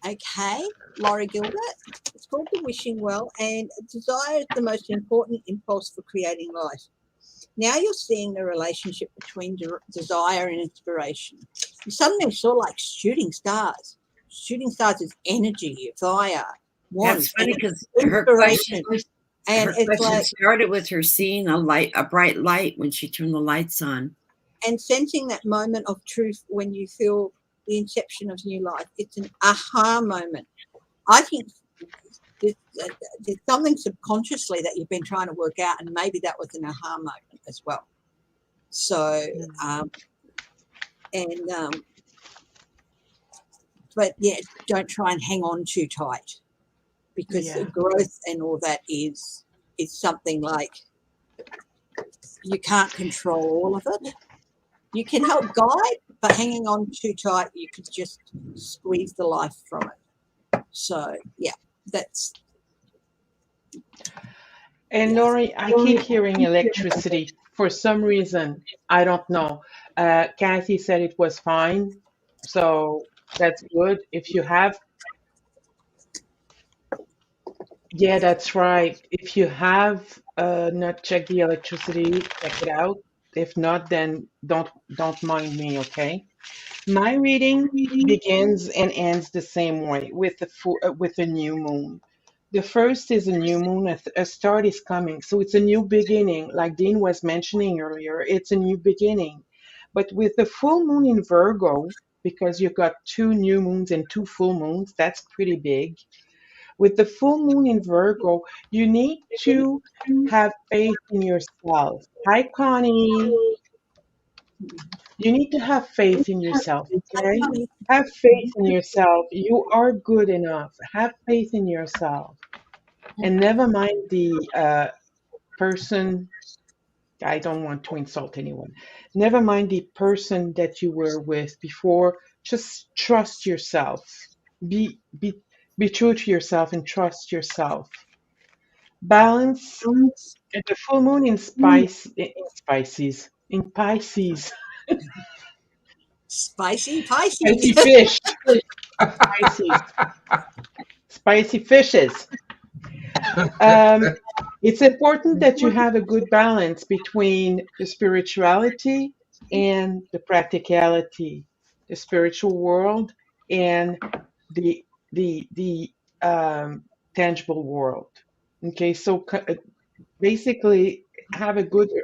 Okay, Laurie Gilbert. It's called the Wishing Well, and desire is the most important impulse for creating life. Now you're seeing the relationship between desire and inspiration. You suddenly saw like shooting stars. Shooting stars is energy, fire. That's funny because her question, and her it's question like started with her seeing a bright light when she turned the lights on. And sensing that moment of truth when you feel the inception of new life. It's an aha moment. I think there's something subconsciously that you've been trying to work out, and maybe that was an aha moment as well. So, but yeah, don't try and hang on too tight, because the growth and all that is something like you can't control all of it. You can help guide, but hanging on too tight, you could just squeeze the life from it. So, yeah, that's. And Laurie, I keep hearing electricity for some reason. I don't know. Kathy said it was fine, so that's good. If you have, yeah, that's right. If you have not checked the electricity, check it out. If not, then don't mind me, okay? My reading begins and ends the same way with with a new moon. The first is a new moon. A start is coming, so it's a new beginning. Like Dean was mentioning earlier, it's a new beginning. But with the full moon in Virgo, because you've got 2 new moons and 2 full moons, that's pretty big. With the full moon in Virgo, you need to have faith in yourself. Hi, Connie. You need to have faith in yourself, okay? Have faith in yourself. You are good enough. Have faith in yourself. And never mind the person, I don't want to insult anyone. Never mind the person that you were with before. Just trust yourself. Be true to yourself and trust yourself. Balance. And the full moon in Pisces. Spicy Spicy fish. Pisces. Spicy fishes. It's important that you have a good balance between the spirituality and the practicality, the spiritual world and the tangible world. Okay, so basically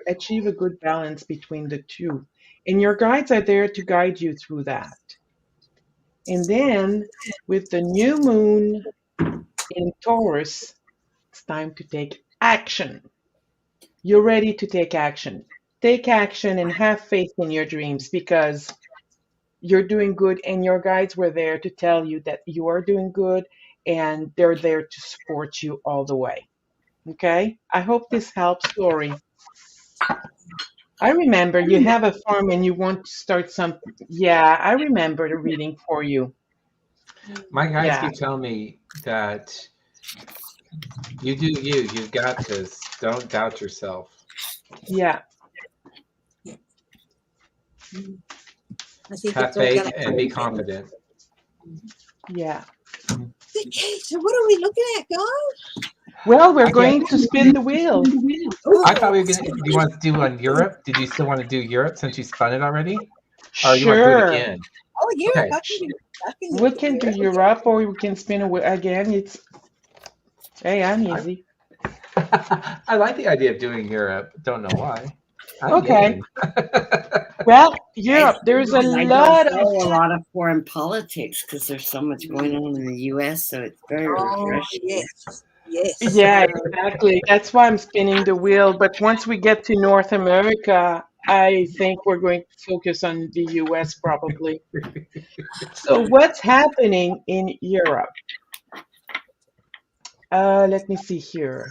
achieve a good balance between the two. And your guides are there to guide you through that. And then with the new moon in Taurus, it's time to take action. You're ready to take action. Take action and have faith in your dreams, because you're doing good and your guides were there to tell you that you are doing good, and they're there to support you all the way. Okay? I hope this helps, Lori. I remember you have a farm and you want to start something. Yeah, I remember the reading for you. My guys keep telling me that you do you. You've got this. Don't doubt yourself. Yeah. Have faith and be confident. Yeah. Okay, so what are we looking at, guys? Well, we're going to spin the wheel. I thought we were going to. Do you want to do on Europe? Did you still want to do Europe since you spun it already? Or you want to do it again? Oh, Europe. Okay. We can do Europe, or we can spin a wheel again. Hey, I'm easy. I like the idea of doing Europe. Don't know why. I'm Okay. game. Well, Europe, there's a I lot don't of. follow a lot of foreign politics because there's so much going on in the U.S. So it's very Oh, refreshing. yes. Yes. Yeah, exactly. That's why I'm spinning the wheel. But once we get to North America, I think we're going to focus on the US probably. So, what's happening in Europe? Let me see here.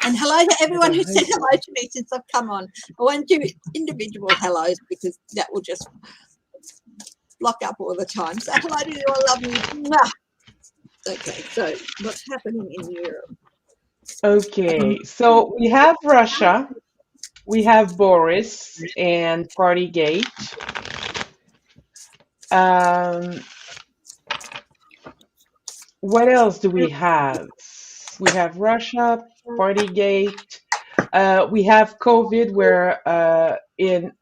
And hello to everyone who The said hello to me since I've come on. I won't do individual hellos because that will just block up all the time. So hello to you, I love you. Mwah. Okay, so what's happening in Europe? Okay, so we have Russia, we have Boris and Partygate. What else do we have? We have Russia, Partygate. We have COVID, where in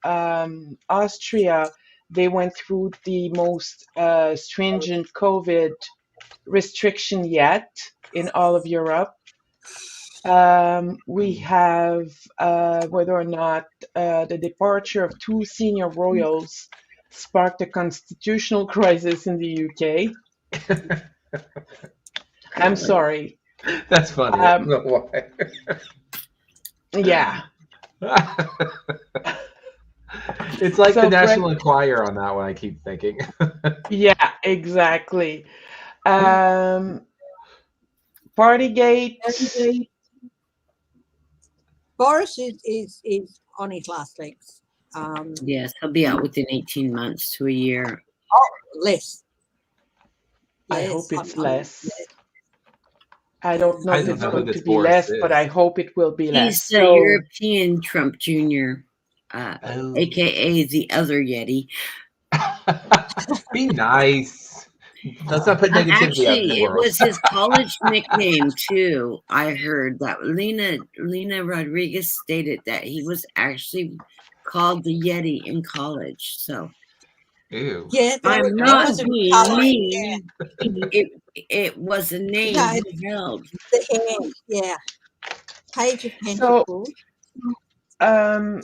Austria they went through the most stringent COVID restriction yet in all of Europe. We have whether or not the departure of two senior royals sparked a constitutional crisis in the UK. I'm sorry. That's funny. I don't know why. Yeah. It's like So the National Enquirer on that one, I keep thinking. Yeah, exactly. Partygate. Boris is on his last legs. Yes, he'll be out within 18 months to a year. Less. I Yes, hope it's I'm- less. I don't know I if don't it's know who going to this be Boris less, but is. I hope it will be less. He's the European Trump Jr., Oh. aka the other Yeti. Be nice. Let's not put negativity out in Actually, the it world. was his college nickname too. I heard that Lena Rodriguez stated that he was actually called the Yeti in college. So Ew. Yeah, I'm it not was a being colour, mean. It was a name No, he held. the hair, yeah. Page of So, Pentacles. Yeah.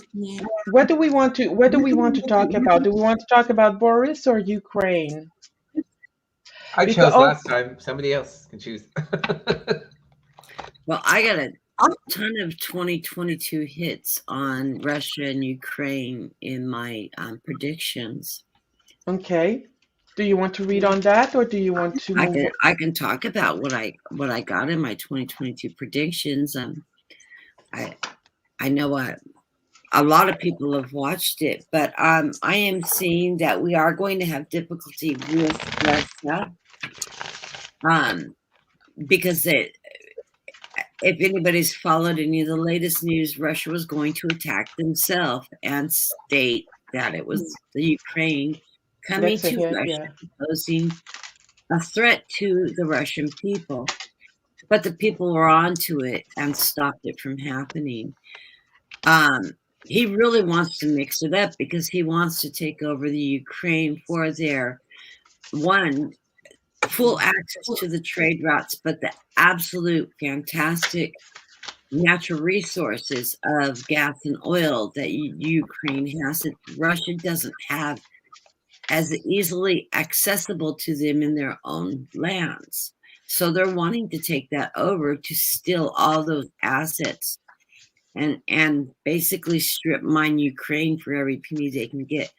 what do we want to talk about? Do we want to talk about Boris or Ukraine? I chose last time. Somebody else can choose. Well, I got a ton of 2022 hits on Russia and Ukraine in my predictions. Okay. Do you want to read on that, or do you want to move? I can talk about what I got in my 2022 predictions. I know a lot of people have watched it, but I am seeing that we are going to have difficulty with Russia, because if anybody's followed any of the latest news, Russia was going to attack themselves and state that it was the Ukraine coming That's a to hit, Russia, yeah. posing a threat to the Russian people. But the people were onto it and stopped it from happening. He really wants to mix it up because he wants to take over the Ukraine for their full access to the trade routes, but the absolute fantastic natural resources of gas and oil that Ukraine has that Russia doesn't have as easily accessible to them in their own lands. So they're wanting to take that over to steal all those assets and basically strip mine Ukraine for every penny they can get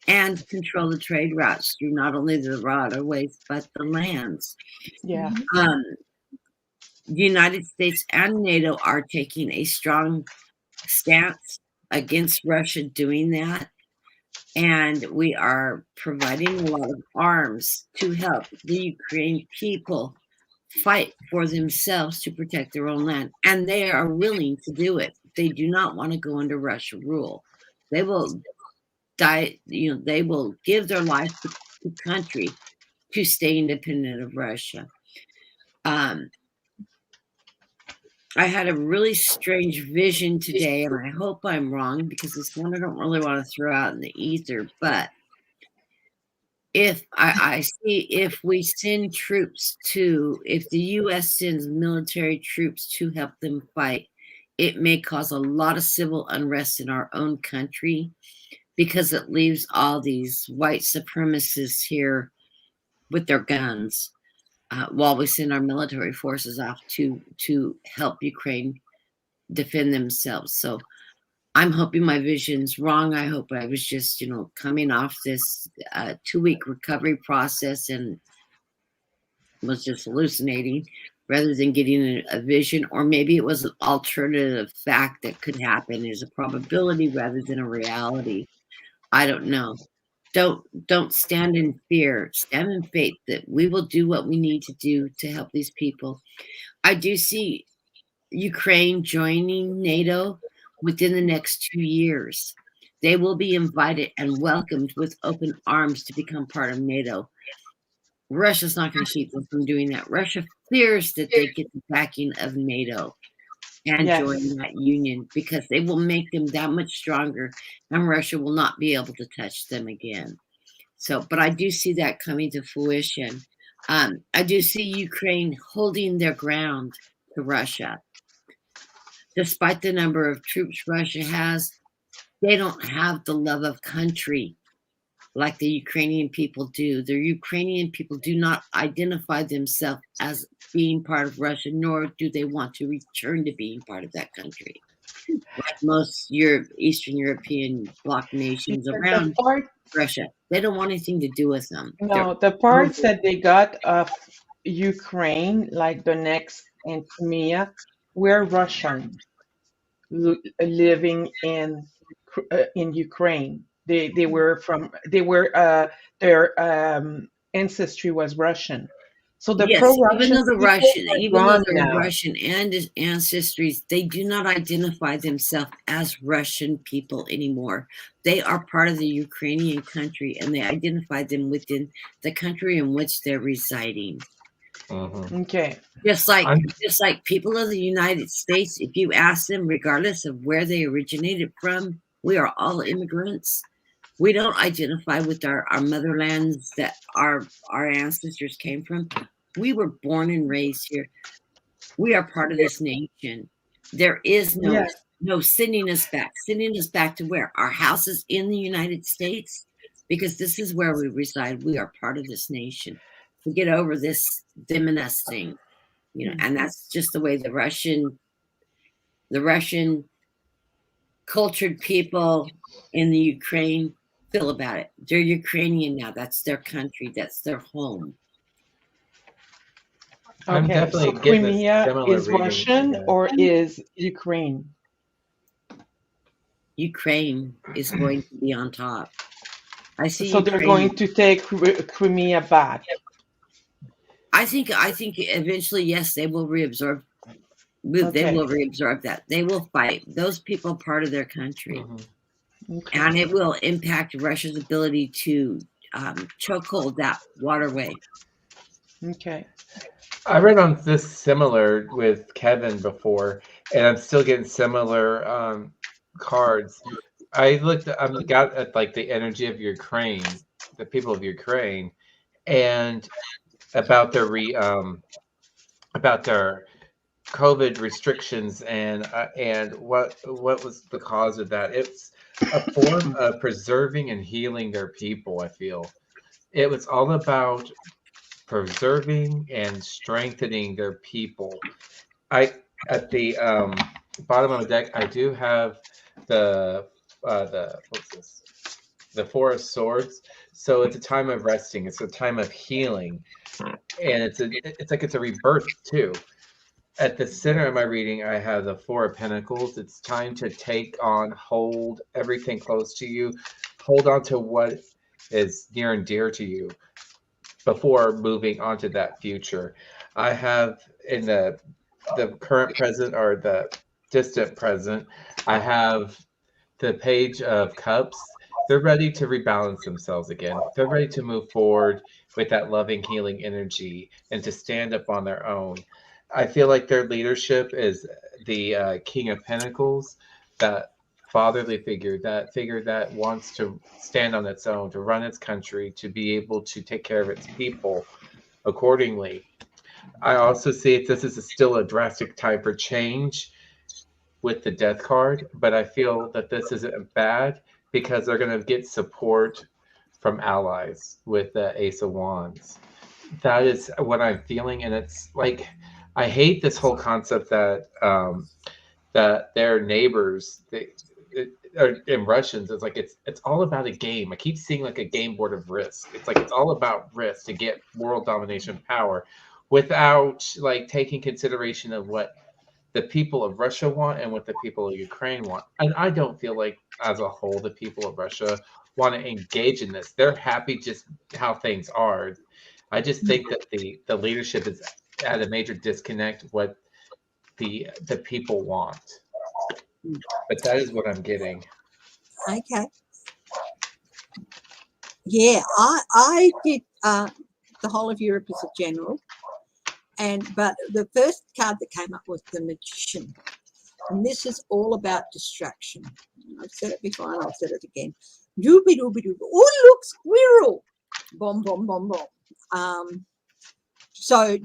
and control the trade routes through not only the waterways but the lands. Yeah. The United States and NATO are taking a strong stance against Russia doing that. And we are providing a lot of arms to help the Ukraine people fight for themselves to protect their own land. And they are willing to do it. They do not want to go under Russian rule. They will die, they will give their life to the country to stay independent of Russia. I had a really strange vision today, and I hope I'm wrong because this one I don't really want to throw out in the ether, but if I see if we send troops if the U.S. sends military troops to help them fight, it may cause a lot of civil unrest in our own country because it leaves all these white supremacists here with their guns while we send our military forces off to help Ukraine defend themselves. So I'm hoping my vision's wrong. I hope I was just, coming off this 2-week recovery process and was just hallucinating rather than getting a vision, or maybe it was an alternative fact that could happen as a probability rather than a reality. I don't know. Don't stand in fear. Stand in faith that we will do what we need to do to help these people. I do see Ukraine joining Nato within the next 2 years. They will be invited and welcomed with open arms to become part of NATO. Russia's not going to keep them from doing that. Russia fears that they get the backing of NATO and Yes. join that union because they will make them that much stronger, and Russia will not be able to touch them again. So, but I do see that coming to fruition. I do see Ukraine holding their ground to Russia. Despite the number of troops Russia has, they don't have the love of country like the Ukrainian people do. The Ukrainian people do not identify themselves as being part of Russia, nor do they want to return to being part of that country. Like most Eastern European bloc nations around Russia, they don't want anything to do with them. No, the parts that they got of Ukraine, like Donetsk and Crimea, were Russian living in Ukraine. They were their ancestry was Russian. So the Yes, pro-Russian even though they're Russian and ancestries, they do not identify themselves as Russian people anymore. They are part of the Ukrainian country, and they identify them within the country in which they're residing. Okay. Just like people of the United States, if you ask them, regardless of where they originated from, we are all immigrants. We don't identify with our motherlands that our ancestors came from. We were born and raised here. We are part of this nation. There is no sending us back. Sending us back to where? Our houses in the United States, because this is where we reside. We are part of this nation. To get over this them and us thing, and that's just the way the Russian cultured people in the Ukraine feel about it. They're Ukrainian now. That's their country. That's their home. Okay, so Crimea is Russian or is Ukraine? Ukraine is going to be on top. I see. So they're going to take Crimea back. I think eventually, yes, they will reabsorb. They will reabsorb that. They will fight. Those people are part of their country. Okay. And it will impact Russia's ability to chokehold that waterway. Okay. I read on this similar with Kevin before, and I'm still getting similar cards. I got at like the energy of Ukraine, the people of Ukraine, and about their COVID restrictions and what was the cause of that. It's a form of preserving and healing their people. I feel it was all about preserving and strengthening their people. At the bottom of the deck, I do have the what's this? The Four of Swords. So it's a time of resting. It's a time of healing, and it's a rebirth too. At the center of my reading, I have the Four of Pentacles. It's time to hold everything close to you. Hold on to what is near and dear to you before moving on to that future. I have in the current present or the distant present, I have the Page of Cups. They're ready to rebalance themselves again. They're ready to move forward with that loving, healing energy and to stand up on their own. I feel like their leadership is the King of Pentacles, that fatherly figure that wants to stand on its own, to run its country, to be able to take care of its people accordingly. I also see this is still a drastic time for change with the death card, but I feel that this isn't bad because they're going to get support from allies with the Ace of Wands. That is what I'm feeling, and it's like I hate this whole concept that that their neighbors in Russians, it's like it's all about a game. I keep seeing like a game board of risk. It's like it's all about risk to get world domination power, without like taking consideration of what the people of Russia want and what the people of Ukraine want. And I don't feel like, as a whole, the people of Russia want to engage in this. They're happy just how things are. I just think that the leadership is at a major disconnect what the people want. But that is what I'm getting. Okay. Yeah, I did the whole of Europe as a general, but the first card that came up was the Magician, and this is all about distraction. I've said it before and I'll say it again. Doobie doobie doobie. Oh, look, squirrel! Bomb, bomb, bomb, bomb. So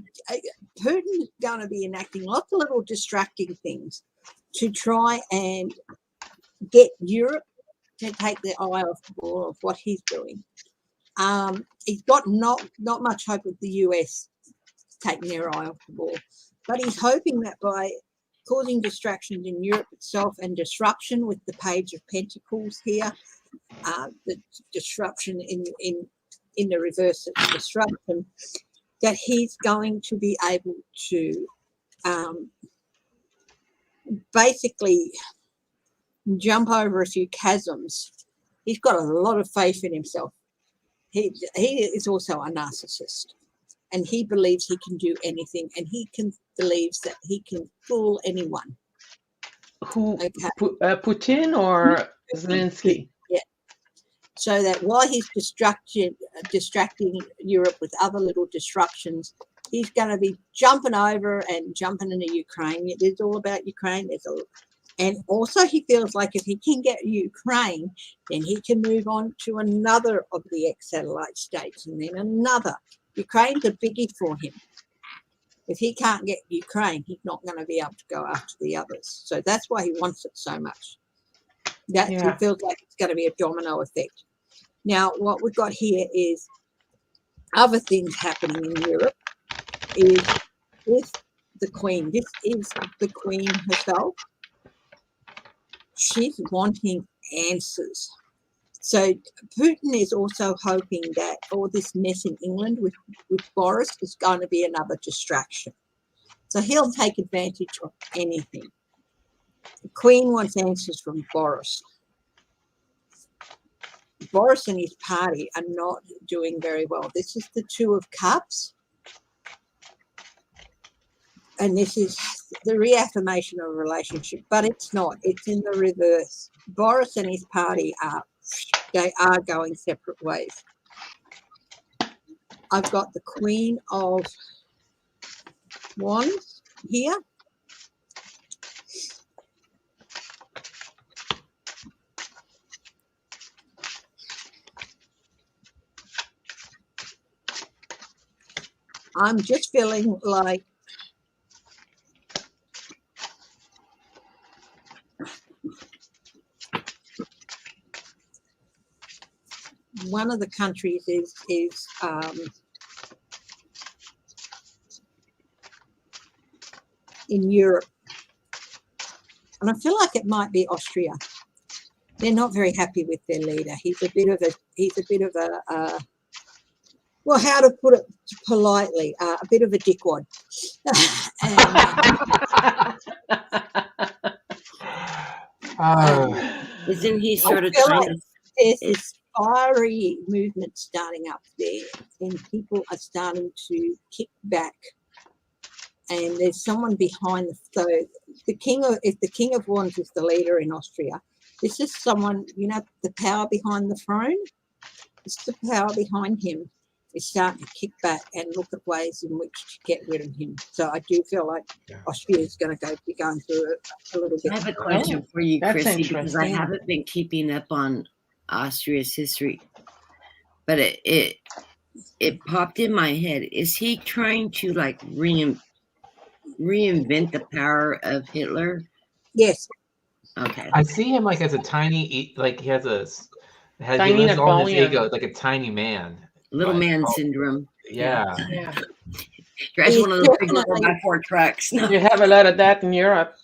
Putin's going to be enacting lots of little distracting things to try and get Europe to take their eye off the ball of what he's doing. He's got not much hope of the US taking their eye off the ball, but he's hoping that by causing distractions in Europe itself and disruption with the Page of Pentacles here, the disruption in the reverse of disruption, that he's going to be able to basically jump over a few chasms. He's got a lot of faith in himself. He is also a narcissist, and he believes he can do anything, and he believes that he can fool anyone. Who? Okay. Putin or Zelensky? Yeah. So that while he's distracting Europe with other little disruptions, he's going to be jumping over and jumping into Ukraine. It is all about Ukraine. And also he feels like if he can get Ukraine, then he can move on to another of the ex-satellite states, and then another. Ukraine's a biggie for him. If he can't get Ukraine, he's not going to be able to go after the others. So that's why he wants it so much. He feels like it's going to be a domino effect. Now, what we've got here is other things happening in Europe is with the Queen. This is the Queen herself. She's wanting answers. So Putin is also hoping that all this mess in England with Boris is going to be another distraction. So he'll take advantage of anything. The Queen wants answers from Boris. Boris and his party are not doing very well. This is the Two of Cups. And this is the reaffirmation of a relationship, but it's not. It's in the reverse. Boris and his party are going separate ways. I've got the Queen of Wands here. I'm just feeling like one of the countries is in Europe, and I feel like it might be Austria. They're not very happy with their leader. He's a bit of a well, how to put it politely, a bit of a dickwad. Isn't he sort of there's this fiery movement starting up there, and people are starting to kick back, and there's someone behind if the King of Wands is the leader in Austria, this is someone, the power behind the throne. It's the power behind him. is starting to kick back and look at ways in which to get rid of him. So I do feel like Austria is going to be going through a little bit. I have a question for you, that's Chrissy, because I interesting. haven't been keeping up on Austria's history, but it popped in my head. Is he trying to like reinvent the power of Hitler? Yes. Okay. I see him like as a tiny, like he has he Tiny lives on his Napoleon. ego, like a tiny man. Little Like, man syndrome. yeah. Yeah. Drives He's one of those big definitely- 4x4 trucks. You have a lot of that in Europe.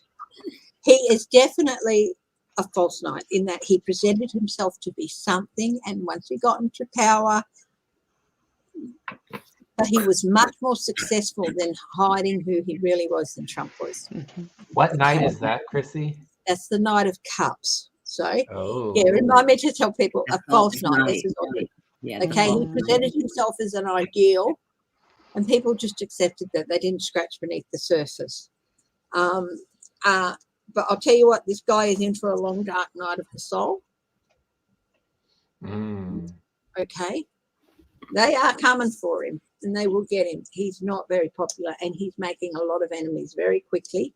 He is definitely a false knight in that he presented himself to be something, and once he got into power, but he was much more successful than hiding who he really was than Trump was. What night is that, Chrissy? That's the Knight of Cups. So, Oh. yeah, remind me to tell people a false knight. This is what Yeah, okay, he presented himself as an ideal, and people just accepted that. They didn't scratch beneath the surface. But I'll tell you what, this guy is in for a long, dark night of the soul. Okay, they are coming for him, and they will get him. He's not very popular, and he's making a lot of enemies very quickly.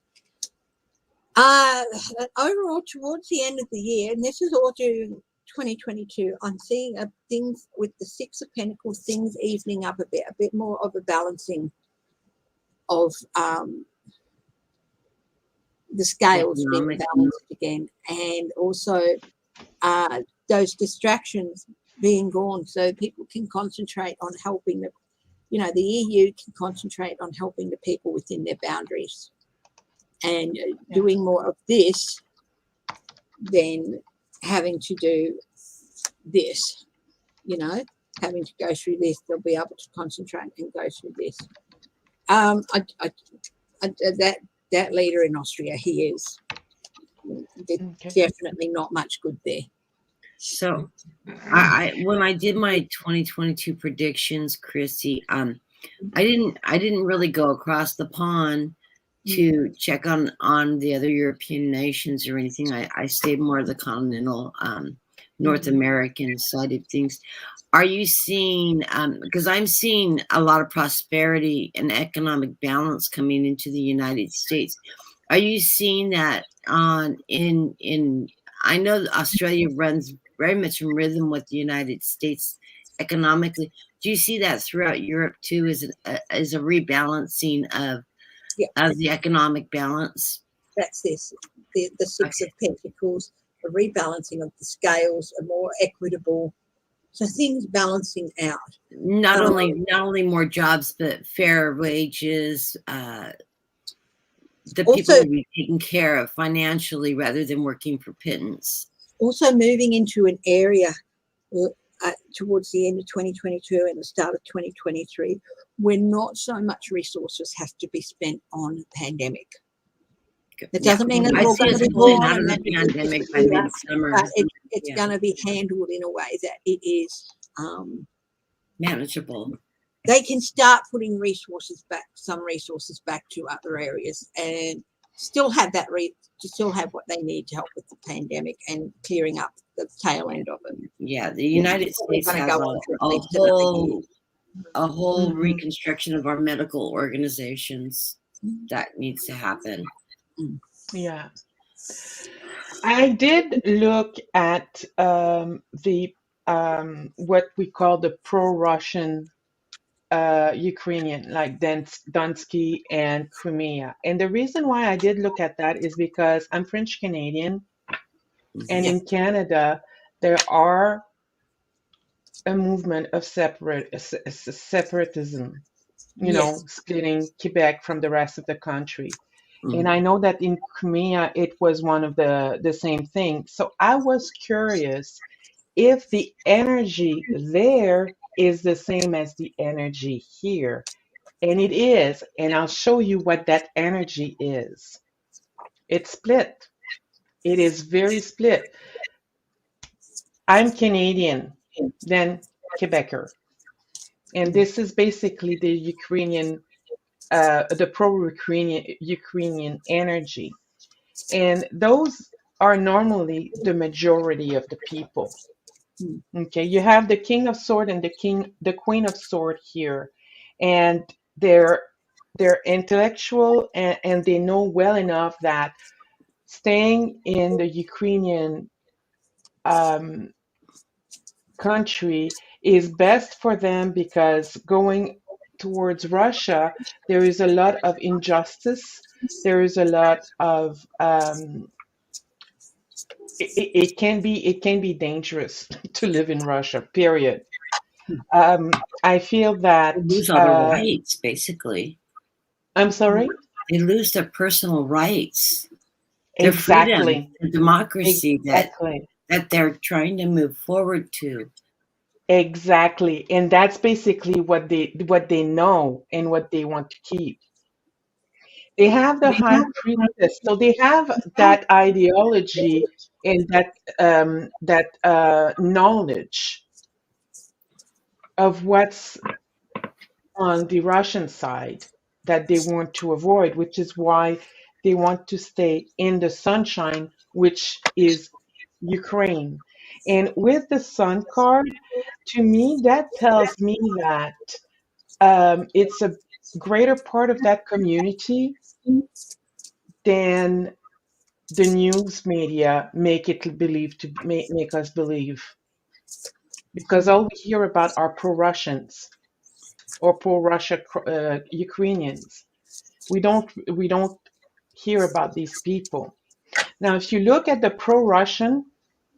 Overall, towards the end of the year, and this is all during 2022, I'm seeing things with the Six of Pentacles, things evening up a bit more of a balancing of the scales being balanced again, and also those distractions being gone, so people can concentrate on helping the EU can concentrate on helping the people within their boundaries, and doing more of this than having to do this, having to go through this. They'll be able to concentrate and go through this. That leader in Austria, he is definitely not much good there. So I when I did my 2022 predictions, Chrissy, I didn't really go across the pond to check on the other European nations or anything. I stayed more of the continental North American side of things. Are you seeing, because I'm seeing a lot of prosperity and economic balance coming into the United States. Are you seeing that I know Australia runs very much in rhythm with the United States economically. Do you see that throughout Europe too? Is a rebalancing of the economic balance? That's this, the Six of Pentacles, a rebalancing of the scales, a more equitable, so things balancing out. Not only more jobs, but fair wages. The people will be taken care of financially rather than working for pittance. Also moving into an area towards the end of 2022 and the start of 2023 where not so much resources have to be spent on pandemic. That doesn't mean it's all going to be gone and that pandemic by midsummer. But it's going to be handled in a way that it is manageable. They can start putting some resources back to other areas, and still have that still have what they need to help with the pandemic and clearing up the tail end of it. Yeah, the United States has a whole reconstruction of our medical organizations that needs to happen. Yeah. I did look at the what we call the pro-Russian Ukrainian, like Donetsky and Crimea. And the reason why I did look at that is because I'm French Canadian, and in Canada there are a movement of separatism, splitting Quebec from the rest of the country. And I know that in Crimea it was one of the same thing. So I was curious if the energy there is the same as the energy here. And it is. And I'll show you what that energy is. It's split. It is very split. I'm Canadian, then Quebecer. And this is basically the Ukrainian, the pro-Ukrainian energy. And those are normally the majority of the people. Okay, you have the King of Sword and the Queen of Sword here, and they're intellectual, and they know well enough that staying in the Ukrainian um, country is best for them, because going towards Russia, there is a lot of injustice. There is a lot of it can be dangerous to live in Russia. Period. I feel They that lose all their rights, basically. I'm sorry. They lose their personal rights, their freedom, Exactly. the democracy Exactly. that they're trying to move forward to. Exactly. And that's basically what they know and what they want to keep. They have the high priestess, so they have that ideology and that knowledge of what's on the Russian side that they want to avoid, which is why they want to stay in the sunshine, which is Ukraine. And with the Sun card, to me, that tells me that it's a greater part of that community than the news media make it believe to make us believe, because all we hear about are pro-Russians or pro-Russia Ukrainians. We don't hear about these people. Now, if you look at the pro-Russian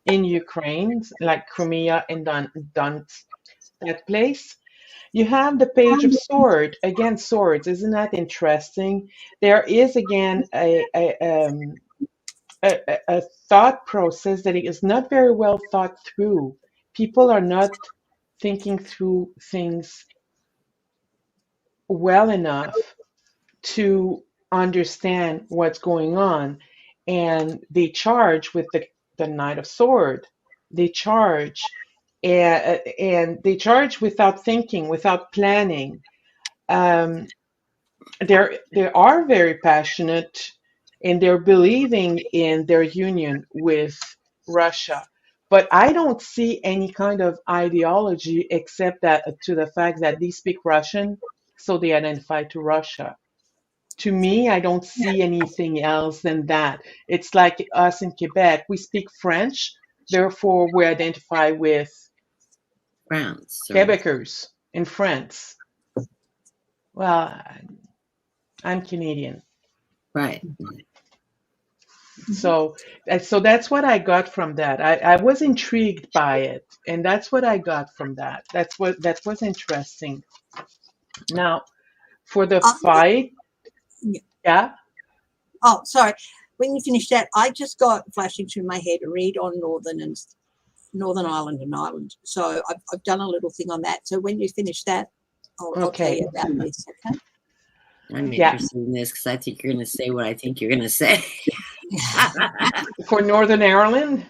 in Ukraine, like Crimea and Donetsk, that place, you have the Page of Sword. Again, swords. Isn't that interesting? There is again a thought process that is not very well thought through. People are not thinking through things well enough to understand what's going on. And they charge with the Knight of Sword. They charge, and they charge without thinking, without planning. Um, they are very passionate, and they're believing in their union with Russia. But I don't see any kind of ideology except that to the fact that they speak Russian, so they identify to Russia. To me, I don't see anything else than that. It's like us in Quebec. We speak French, therefore we identify with France, or Quebecers in France. Well, I'm Canadian. right. So that's what I got from that. I was intrigued by it, and that's what I got from that. That was interesting. Now, for the Um, fight, yeah. yeah. Oh, sorry. When you finish that, I just got flashing through my head, read on Northern Ireland and Ireland. So I've done a little thing on that. So when you finish that, I'll tell Okay. you about this. Okay. I'm Yeah. interested in this because I think you're going to say what I think you're going to say. For Northern Ireland.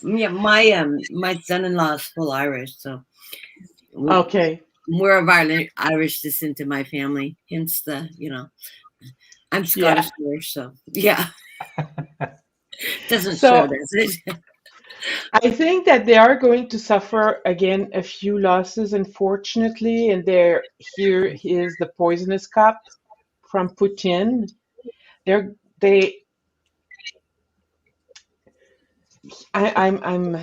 Yeah, my son-in-law is full Irish, so Okay. we're of Irish descent in my family. Hence I'm Scottish Irish, so yeah, doesn't show, So does it? I think that they are going to suffer again a few losses, unfortunately, and here is the poisonous cup from Putin. They're they I'm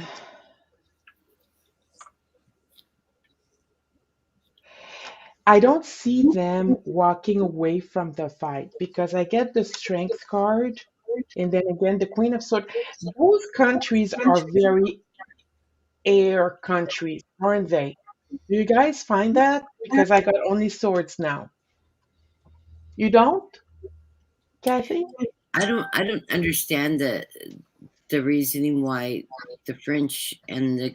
I don't see them walking away from the fight, because I get the strength card, and then again the Queen of Swords. Those countries are very air countries, aren't they? Do you guys find that? Because I got only swords now. You don't, Kathy? I don't understand the reasoning why the French and the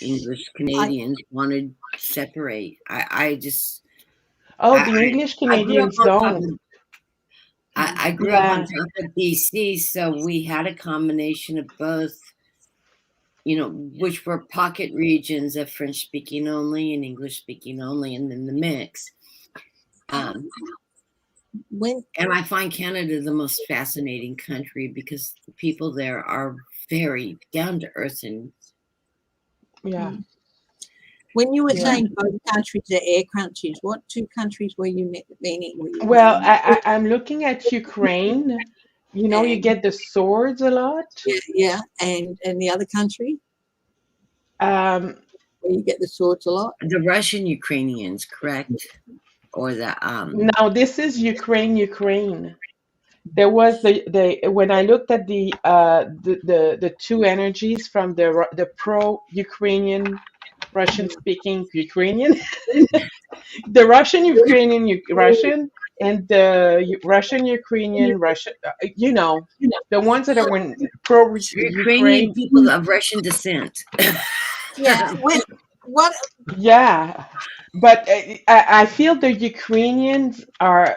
English I, Canadians wanted to separate. I just Oh, I, the English I grew up Canadians on top don't. of I grew up on Yeah. top of BC, so we had a combination of both, which were pocket regions of French speaking only and English speaking only, and then the mix. when And I find Canada the most fascinating country because the people there are very down to earth and Yeah. When you were Yeah. saying both countries are air countries, what two countries were you meaning? Were you Well, meaning? I'm looking at Ukraine. You know, you get the swords a lot. Yeah, and the other country Um, where you get the swords a lot. The Russian Ukrainians, correct? Or the now this is Ukraine. There was the when I looked at the two energies from the pro-Ukrainian Russian speaking Ukrainian, the Russian Ukrainian Russian and the Russian Ukrainian Russian, you know, the ones that are when pro Ukrainian Ukraine. people of Russian descent. Yeah. What? Yeah, but I feel the Ukrainians are.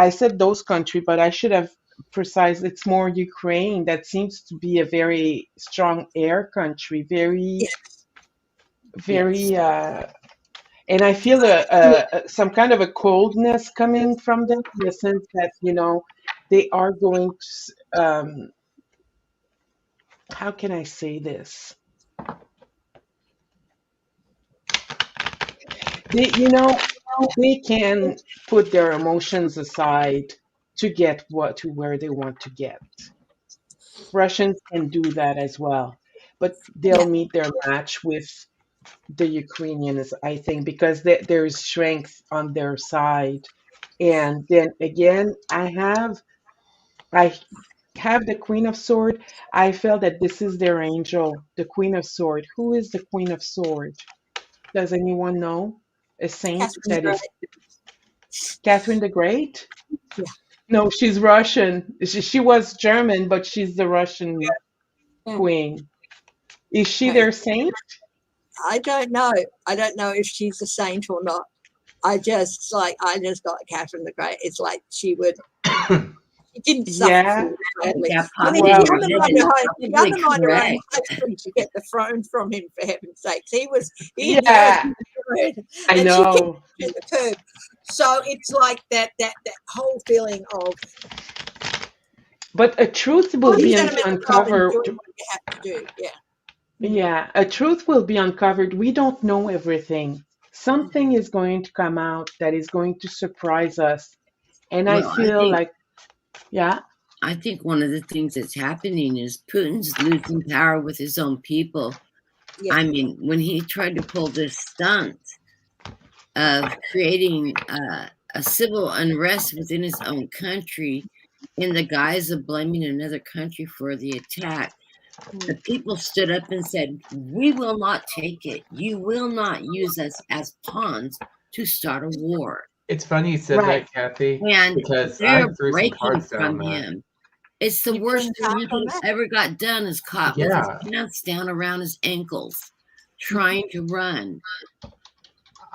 I said those country, but I should have precise. It's more Ukraine that seems to be a very strong air country, very, Yes. very. And I feel some kind of a coldness coming from them in the sense that they are going to. How can I say this? They can put their emotions aside to get to where they want to get. Russians can do that as well, but they'll Yeah. meet their match with the Ukrainians, I think, because there is strength on their side. And then again, I have the Queen of Sword. I felt that this is their angel, the Queen of Sword. Who is the Queen of Sword? Does anyone know? A saint Catherine the that is Great. Catherine the Great? Yeah. No, she's Russian. She was German, but she's the Russian Yeah. queen. Is she No, their saint? I don't know. I don't know if she's a saint or not. I just got Catherine the Great. It's like she didn't suffer Yeah. for it, sadly. That I popped mean, in Well, she your head is probably undermined her own correct. husband to get the throne from him, for heaven's sakes. He inherited yeah, the throne, I and she kicked know. him to the curb. So it's like that whole feeling of But a truth will put be your sentimental side and uncovered. doing what you have to do. Yeah. Yeah, a truth will be uncovered. We don't know everything. Something is going to come out that is going to surprise us. And I Well, feel like, yeah, I think one of the things that's happening is Putin's losing power with his own people. Yeah. I mean, when he tried to pull this stunt of creating a civil unrest within his own country in the guise of blaming another country for the attack, the people stood up and said, "We will not take it. You will not use us as pawns to start a war." It's funny you said right. that, Kathy, And because I they're threw some breaking cards down from on that. him. It's the You worst threw thing he cards on could have that? ever got done, is caught with his Yeah. pants down around his ankles, trying to run.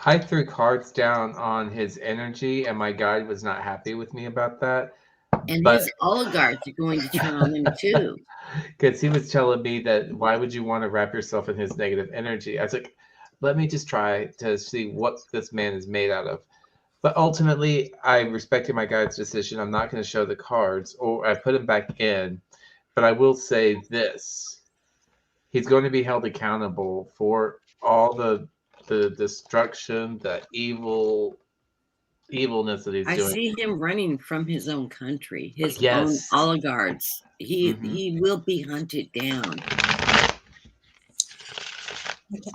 I threw cards down on his energy, and my guide was not happy with me about that. And But his oligarchs are going to turn on him too. because he was telling me that why would you want to wrap yourself in his negative energy? I was like, let me just try to see what this man is made out of. But ultimately, I respected my guide's decision. I'm not going to show the cards, or I put him back in. But I will say this: he's going to be held accountable for all the destruction, the evilness that he's I doing. see him running from his own country, his own Yes. oligarchs. He will be hunted down. Okay.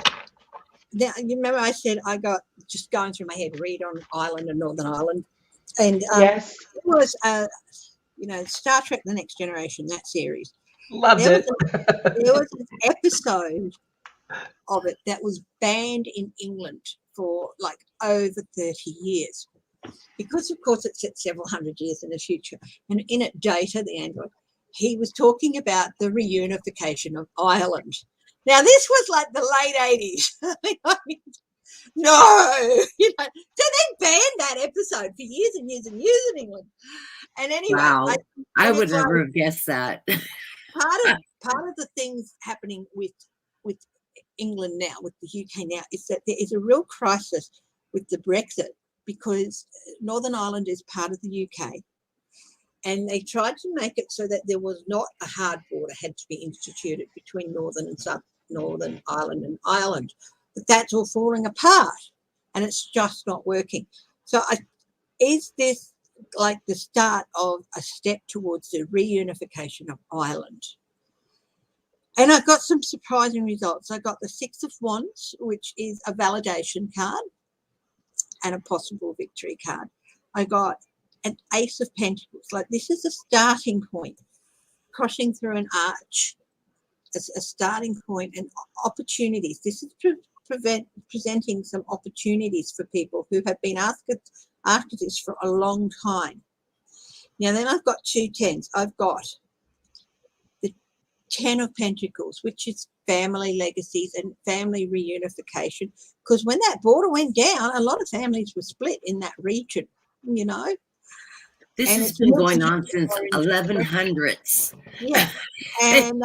Now, you remember I said I got just going through my head, read on Ireland and Northern Ireland, and Yes. it was Star Trek: The Next Generation, that series. Loved There it. There was an episode of it that was banned in England for like over 30 years because, of course, it's set several hundred years in the future. And in it, Data, the android, he was talking about the reunification of Ireland. Now, this was like the late 80s. No, so they banned that episode for years and years and years in England. And anyway, Wow. I would it's like never have guessed that. part of the things happening with England now, with the UK now, is that there is a real crisis with the Brexit because Northern Ireland is part of the UK, and they tried to make it so that there was not a hard border had to be instituted between Northern and South Northern Ireland and Ireland. But that's all falling apart, and it's just not working. So is this like the start of a step towards the reunification of Ireland? And I got some surprising results. I got the Six of Wands, which is a validation card and a possible victory card. I got an Ace of Pentacles. Like, this is a starting point, crossing through an arch, as a starting point, and opportunities. This is presenting some opportunities for people who have been after this for a long time. Now, then I've got two tens. I've got the 10 of Pentacles, which is family legacies and family reunification. Because when that border went down, a lot of families were split in that region, you know. This And has it's been more going to on do with since orange. 1100s. Yeah. And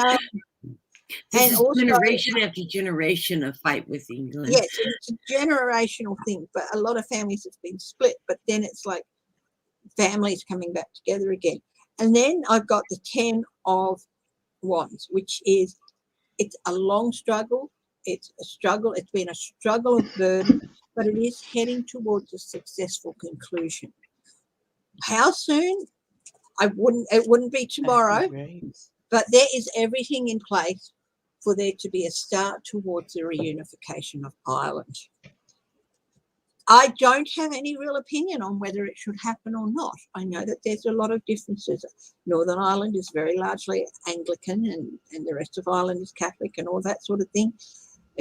This and is also, generation after generation of fight with England. yes, it's a generational thing, but a lot of families have been split, but then it's like families coming back together again. And then I've got the 10 of Wands, which is, it's a long struggle. It's a struggle. It's been a struggle of burden, but it is heading towards a successful conclusion. How soon? It wouldn't be tomorrow, but there is everything in place for there to be a start towards the reunification of Ireland. I don't have any real opinion on whether it should happen or not. I know that there's a lot of differences. Northern Ireland is very largely Anglican, and the rest of Ireland is Catholic and all that sort of thing,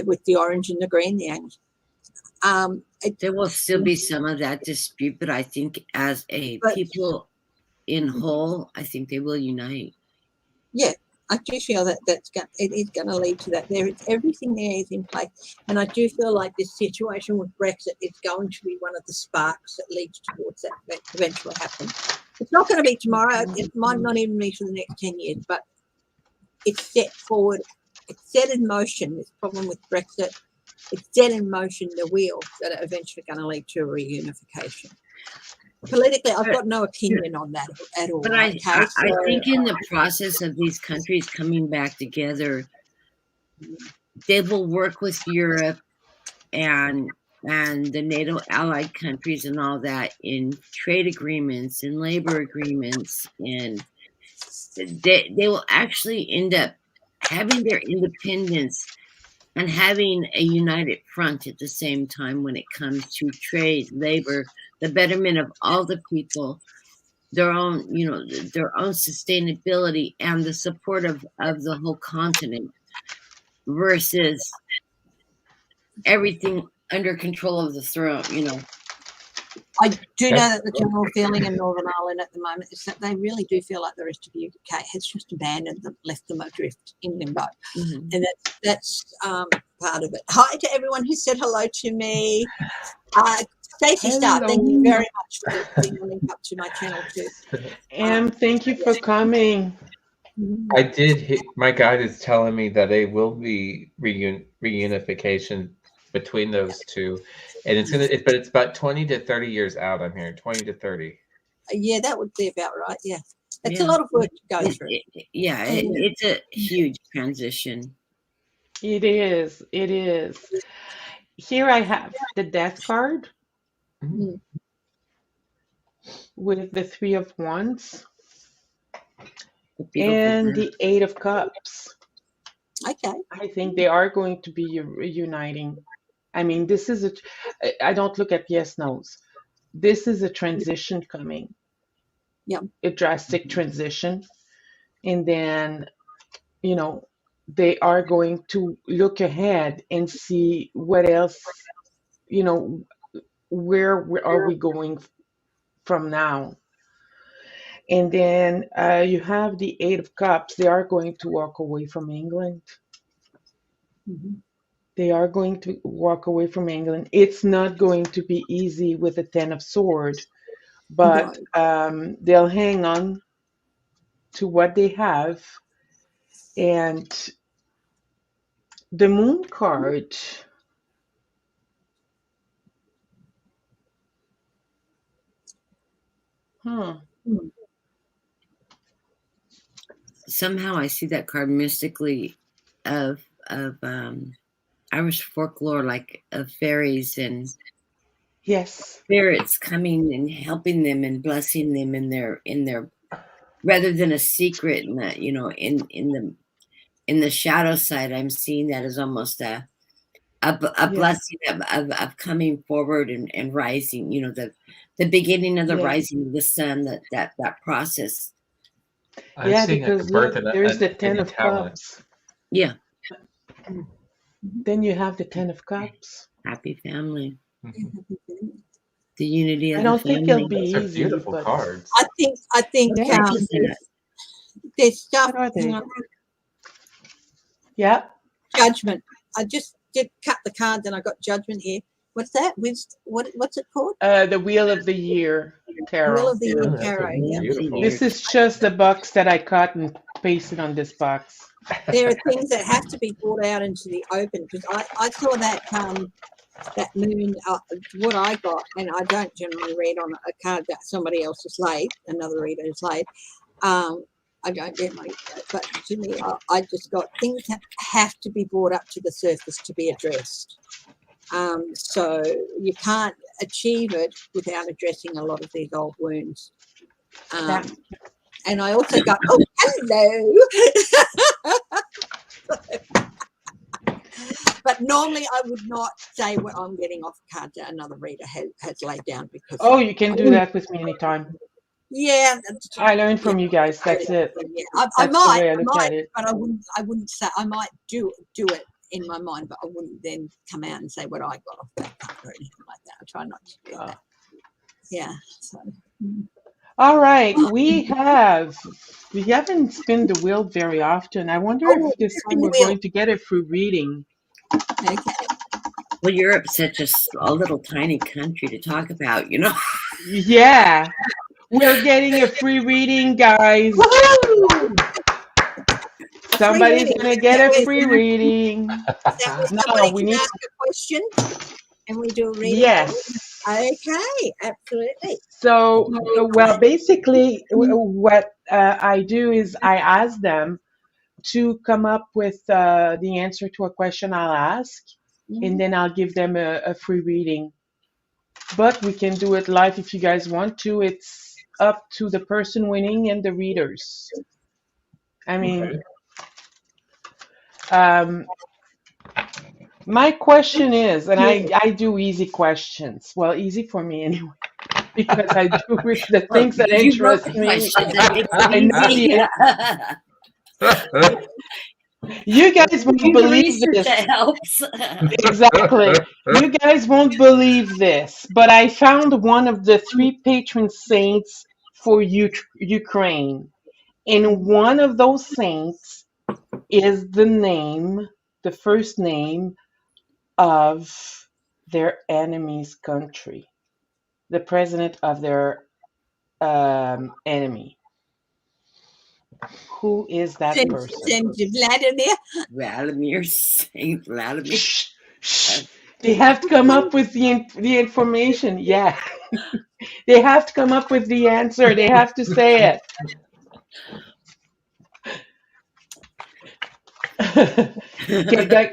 with the orange and the green, the Anglican. There will still be some of that dispute, but I think as a people in whole, I think they will unite. Yeah, I do feel that it is going to lead to that. Everything there is in place, and I do feel like this situation with Brexit is going to be one of the sparks that leads towards that eventually happen. It's not going to be tomorrow. It might not even be for the next 10 years, but it's set forward. It's set in motion. This problem with Brexit, it's set in motion the wheels that are eventually going to lead to a reunification. Politically, I've got no opinion on that at all. But I think in the process of these countries coming back together, they will work with Europe and the NATO allied countries and all that in trade agreements and labor agreements, and they will actually end up having their independence and having a united front at the same time when it comes to trade, labor, the betterment of all the people, their own sustainability, and the support of the whole continent, versus everything under control of the throne, I do know that the general feeling in Northern Ireland at the moment is that they really do feel like the rest of the UK has just abandoned them, left them adrift in limbo. Mm-hmm. And that's part of it. Hi to everyone who said hello to me. Stacey Star, thank you very much for being a link up to my channel too. Thank you for coming. I did my guide is telling me that it will be reunification between those two, and but it's about 20 to 30 years out. I'm hearing 20 to 30. Yeah, that would be about right. Yeah, it's a lot of work to go through. It's a huge transition. It is. Here I have the Death card with the Three of Wands and the Eight of Cups. Okay. I think they are going to be uniting. I mean, this is I don't look at yes, no's. This is a transition coming. Yeah. A drastic transition. And then, they are going to look ahead and see what else, where are we going from now? And then you have the Eight of Cups. They are going to walk away from England. Mm-hmm. They are going to walk away from England. It's not going to be easy with the Ten of Swords, but they'll hang on to what they have. And the Moon card. Somehow I see that card mystically of Irish folklore, like of fairies and Yes. spirits coming and helping them and blessing them in their rather than a secret, and that, you know, in the shadow side, I'm seeing that as almost a Yeah. blessing of coming forward and rising, you know, the beginning of the Yeah. rising of the sun, that process. I'm Yeah, seeing like because the birth look, of there's a the Ten hidden of talent. Cups. Yeah, Then you have the Ten of Cups. happy family, Mhm. the unity I of the don't think it'll family. be Those are easy, beautiful but cards. I think Yeah. What is that? there's stuff. what are they? you know, Yeah. Judgment. I just did cut the cards and I got Judgment here. What's that? What's it called? The Wheel of the Year Wheel Tarot. of the Year Oh, that's a Tarot. Yeah. beautiful. This is just the box that I cut and pasted on this box. There are things that have to be brought out into the open, because I saw that moon, what I got, and I don't generally read on a card that somebody else has laid, another reader has laid. I don't get my, but to me, I just got things that have to be brought up to the surface to be addressed. So you can't achieve it without addressing a lot of these old wounds. Yeah. And I also got, oh, hello. But normally I would not say what I'm getting off a card that another reader has laid down, because Oh, you can do that with me anytime. yeah, I learned from you guys. That's it. yeah. I That's the might, way I look at it. but I wouldn't say. I might do it in my mind, but I wouldn't then come out and say what I got off that card or anything like that. I try not to do that. Yeah. So. All right, we haven't spun the wheel very often. I wonder if this spin time the we're wheel. going to get a free reading. Okay. Well, Europe's such a little tiny country to talk about, you know. Yeah, we're getting a free reading, guys. Somebody's reading. gonna get a free reading. That was No, somebody we can need. ask a question and we do a reading. Yes. Okay, absolutely. So, well, basically, what I do is I ask them to come up with the answer to a question I'll ask, and then I'll give them a free reading. But we can do it live if you guys want to. It's up to the person winning and the readers. I mean, my question is, and I do easy questions. Well, easy for me anyway, because I do with the Well, things that you wrote interest the me. question, that makes I know it easy. You guys won't Do the believe research this. that helps. Exactly. You guys won't believe this, but I found one of the 3 patron saints for Ukraine. And one of those saints is the first name of their enemy's country, the president of their enemy. Who is that person? Send Vladimir. Vladimir, Saint Vladimir. Shh, shh. They have to come up with the information. Yeah. They have to come up with the answer. They have to say it.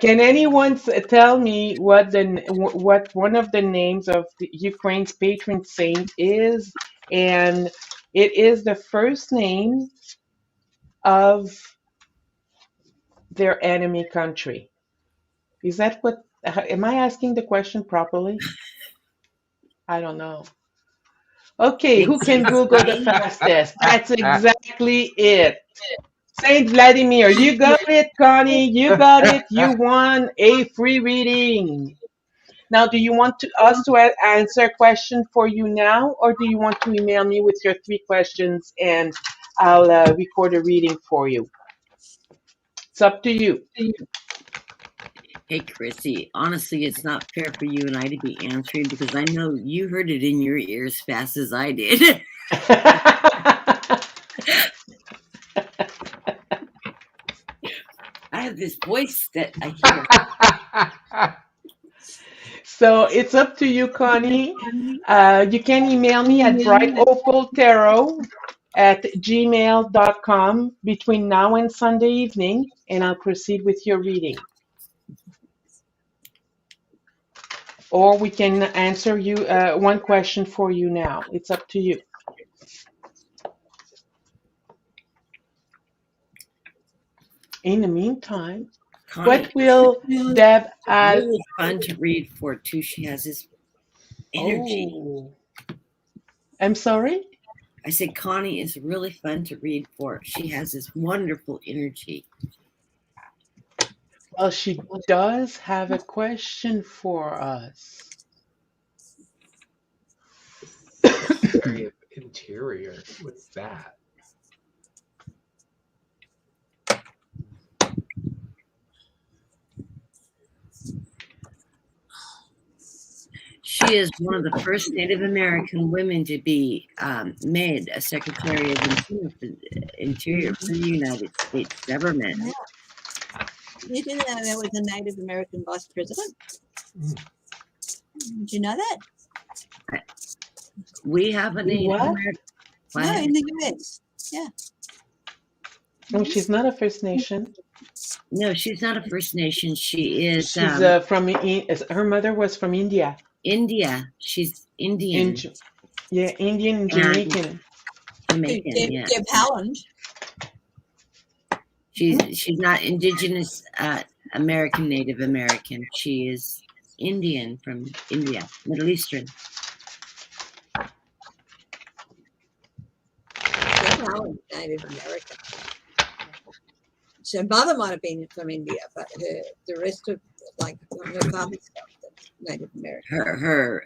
Can anyone tell me what one of the names of the Ukraine's patron saint is? And it is the first name of their enemy country. Is that what? Am I asking the question properly? I don't know. Okay, who can Google the fastest? That's exactly it. Saint Vladimir, you got it, Connie. You got it. You won a free reading. Now, do you want us to answer a question for you now, or do you want to email me with your 3 questions and I'll record a reading for you? It's up to you. Hey, Chrissy, honestly, it's not fair for you and I to be answering, because I know you heard it in your ears as fast as I did. I have this voice that I hear. So it's up to you, Connie. You can email me at brightopaltarot@gmail.com between now and Sunday evening, and I'll proceed with your reading. or we can answer you one question for you now. It's up to you. In the meantime, Connie what will Deb add? really fun to read for too. She has this energy. Oh, I'm sorry? I said Connie is really fun to read for. She has this wonderful energy. Well, she does have a question for us. Secretary of Interior. What's that? She is one of the first Native American women to be made a Secretary of Interior for the United States government. Yeah. You didn't know there was a Native American vice president? Did you know that? We have a Native What? American. No, in the US. Yeah. No, she's not a First Nation. No, she's not a First Nation. She is She's her mother was from India. India. She's Indian. Indian and Jamaican. Jamaican, yeah. Deb Haaland. She's not indigenous American, Native American. She is Indian from India, Middle Eastern. Deb Haaland, Native American. So mother might have been from India, but the rest of her father's stuff, that's Native American.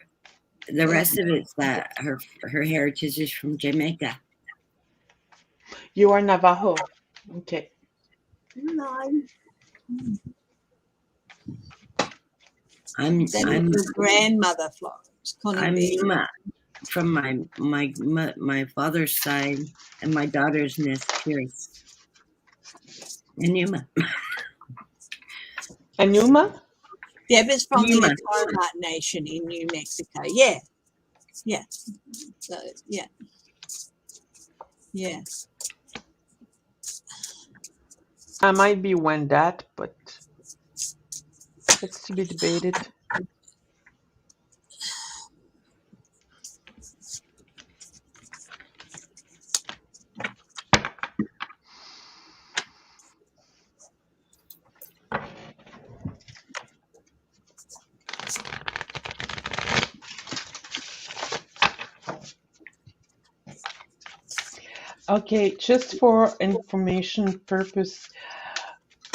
The rest of it's that her heritage is from Jamaica. You are Navajo. Okay. No. I'm your grandmother, Florence. I'm Yuma from my father's side, and my daughter's nest Pierce. And Yuma. Anuma? Deb is from Yuma. the Torah Nation in New Mexico. Yeah. Yeah. So, yeah. Yeah. I might be Wendat, but it's to be debated. Okay, just for information purpose,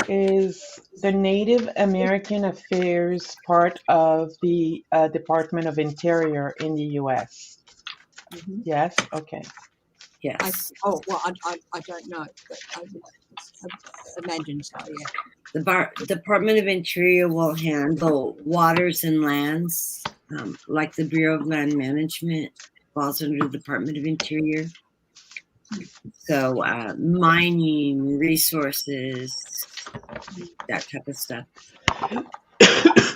is the Native American Affairs part of the Department of Interior in the U.S.? Mhm. Yes? Okay. Yes. I don't know, but I imagine so, yeah. The Department of Interior will handle waters and lands, like the Bureau of Land Management falls under the Department of Interior. So mining, resources, that type of stuff. Okay.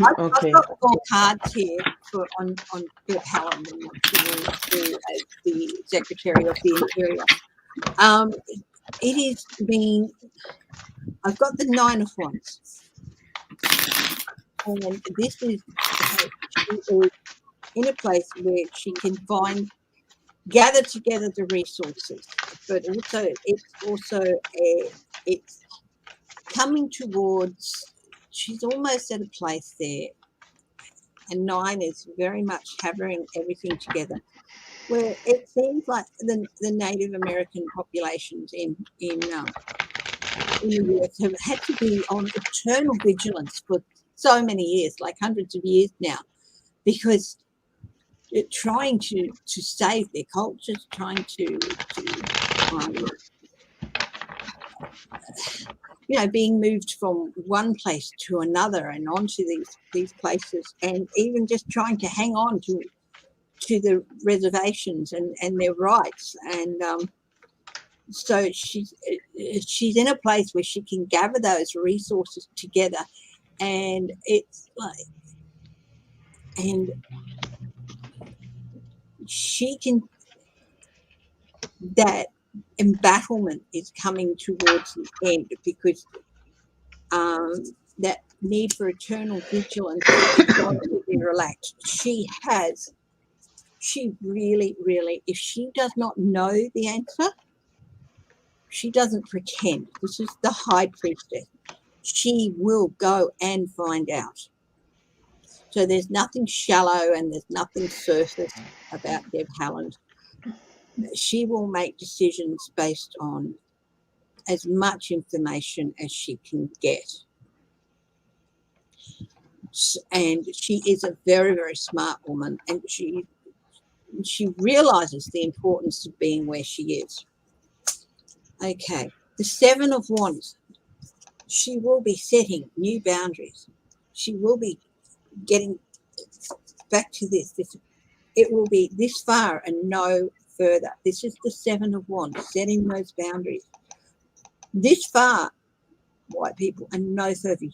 I've got 4 cards here on Deb Haaland and what she will do as the Secretary of the Interior. It is being, I've got the 9 of Wands. And this is, she is in a place where she can gather together the resources, but also it's coming towards, she's almost at a place there, and 9 is very much having everything together, where it seems like the Native American populations in the US have had to be on eternal vigilance for so many years, like hundreds of years now, because trying to save their cultures, trying to being moved from one place to another and onto these places, and even just trying to hang on to the reservations and their rights. And so she's in a place where she can gather those resources together, and it's like, and she can, that embattlement is coming towards the end, because that need for eternal vigilance, she's going to be relaxed. She really, really, if she does not know the answer, she doesn't pretend. This is the High Priestess. She will go and find out. So there's nothing shallow and there's nothing surface about Deb Haaland. She will make decisions based on as much information as she can get. And she is a very, very smart woman, and she realizes the importance of being where she is. Okay, the Seven of Wands. She will be setting new boundaries. She will be getting back to this. It will be this far and no further. This is the Seven of Wands, setting those boundaries. This far, white people, and no further.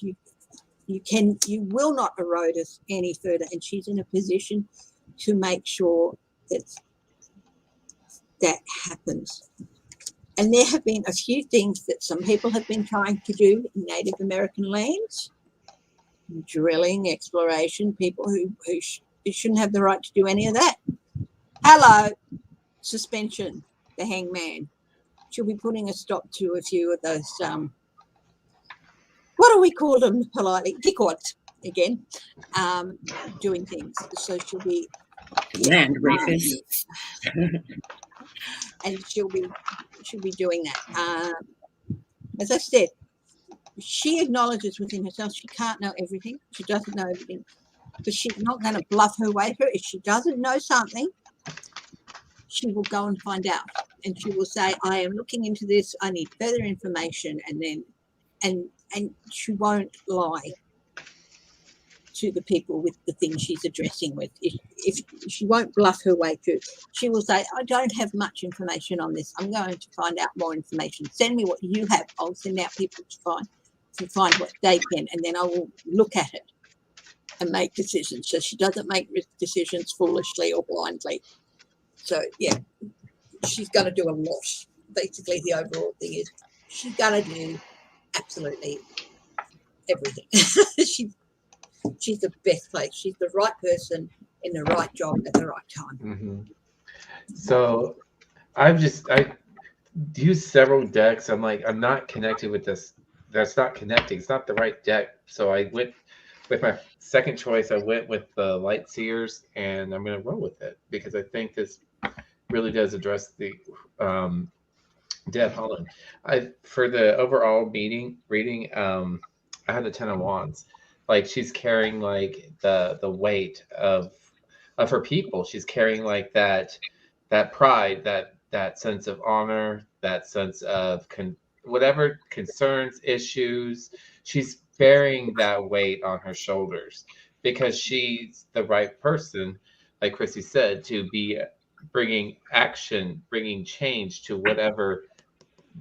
You will not erode us any further. And she's in a position to make sure that happens. And there have been a few things that some people have been trying to do in Native American lands. Drilling, exploration, people who shouldn't have the right to do any of that. Hello, suspension, the hangman. She'll be putting a stop to a few of those, what do we call them politely? Dickwads, again, doing things. So she'll be... Land rapists. And she'll be doing that. As I said, she acknowledges within herself she can't know everything. She doesn't know everything. But she's not going to bluff her way through. If she doesn't know something, she will go and find out. And she will say, I am looking into this. I need further information. And then, and she won't lie to the people with the things she's addressing with. If she won't bluff her way through, she will say, I don't have much information on this. I'm going to find out more information. Send me what you have. I'll send out people to find what they can, and then I will look at it and make decisions. So she doesn't make decisions foolishly or blindly. So yeah, she's going to do a lot. Basically, the overall thing is she's going to do absolutely everything. She's the best place. She's the right person in the right job at the right time. Mm-hmm. So I used several decks. I'm like, I'm not connected with this. That's not connecting. It's not the right deck. So I went with my second choice. I went with the Light Seers, and I'm going to roll with it because I think this really does address the Deb Haaland. For the overall reading, I had the Ten of Wands. Like she's carrying like the weight of her people. She's carrying like that pride, that sense of honor, that sense of whatever concerns, issues. She's bearing that weight on her shoulders because she's the right person, like Chrissy said, to be bringing action, bringing change to whatever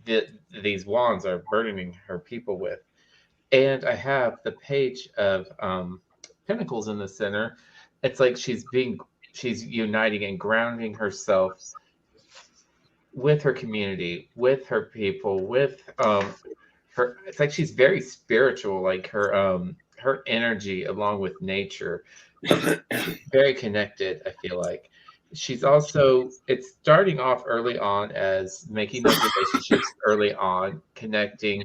these wands are burdening her people with. And I have the Page of Pentacles in the center. It's like she's uniting and grounding herself with her community, with her people, with her. It's like she's very spiritual, like her energy along with nature, very connected. I feel like she's also, it's starting off early on as making those relationships early on, connecting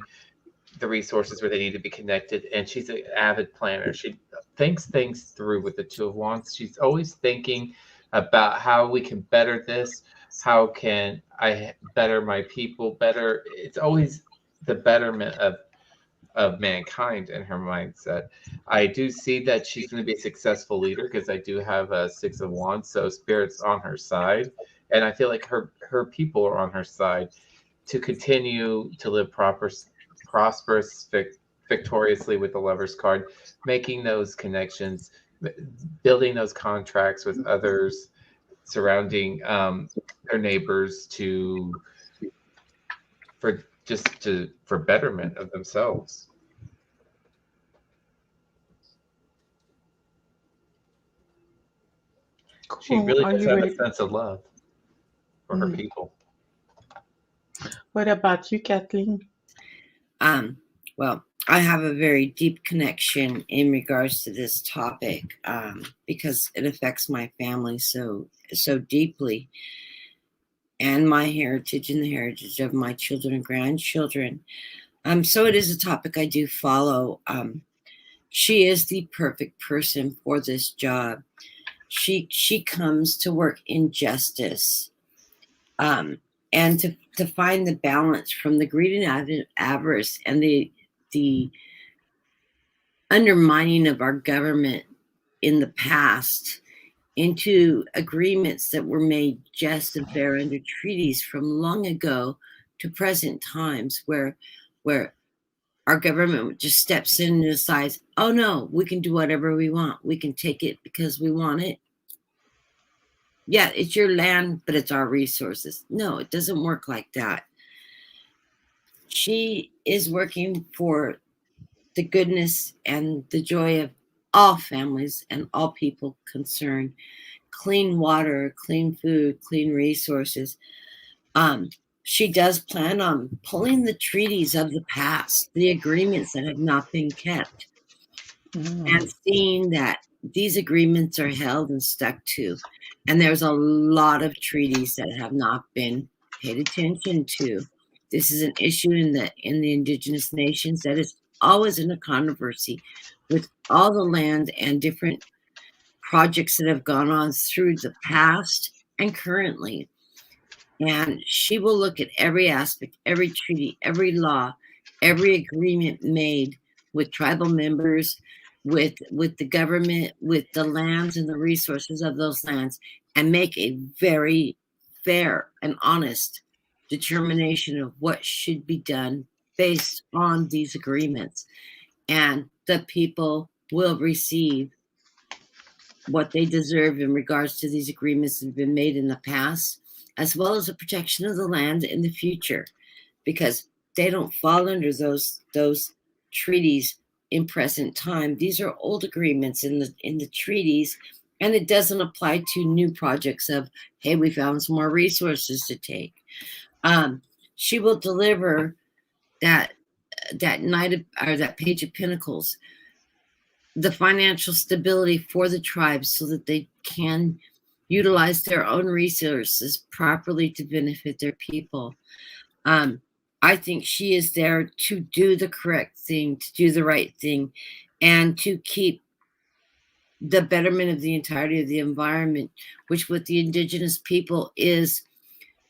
the resources where they need to be connected, and she's an avid planner. She thinks things through with the Two of Wands. She's always thinking about how we can better this, how can I better my people better. It's always the betterment of mankind in her mindset. I do see that she's going to be a successful leader because I do have a Six of Wands, so Spirit's on her side, and I feel like her people are on her side to continue to live prosperous, victoriously with the Lover's card, making those connections, building those contracts with others, surrounding their neighbors for betterment of themselves. Cool. She really Are does you have ready? a sense of love for her people. What about you, Kathleen? Well, I have a very deep connection in regards to this topic, because it affects my family so deeply, and my heritage and the heritage of my children and grandchildren. So it is a topic I do follow. She is the perfect person for this job. She comes to work in justice, and to find the balance from the greed and avarice and the undermining of our government in the past into agreements that were made just and fair under treaties from long ago to present times, where our government just steps in and decides, oh no, we can do whatever we want. We can take it because we want it. Yeah, it's your land, but it's our resources. No, it doesn't work like that. She is working for the goodness and the joy of all families and all people concerned. Clean water, clean food, clean resources. She does plan on pulling the treaties of the past, the agreements that have not been kept, and seeing that these agreements are held and stuck to. And there's a lot of treaties that have not been paid attention to. This is an issue in the indigenous nations that is always in a controversy with all the land and different projects that have gone on through the past and currently. And she will look at every aspect, every treaty, every law, every agreement made with tribal members, with the government, with the lands and the resources of those lands, and make a very fair and honest determination of what should be done based on these agreements. And the people will receive what they deserve in regards to these agreements that have been made in the past, as well as the protection of the land in the future, because they don't fall under those treaties in present time. These are old agreements in the treaties, and it doesn't apply to new projects of, hey, we found some more resources to take. She will deliver that that Page of Pentacles, the financial stability for the tribes so that they can utilize their own resources properly to benefit their people. I think she is there to do the correct thing, to do the right thing, and to keep the betterment of the entirety of the environment, which with the indigenous people is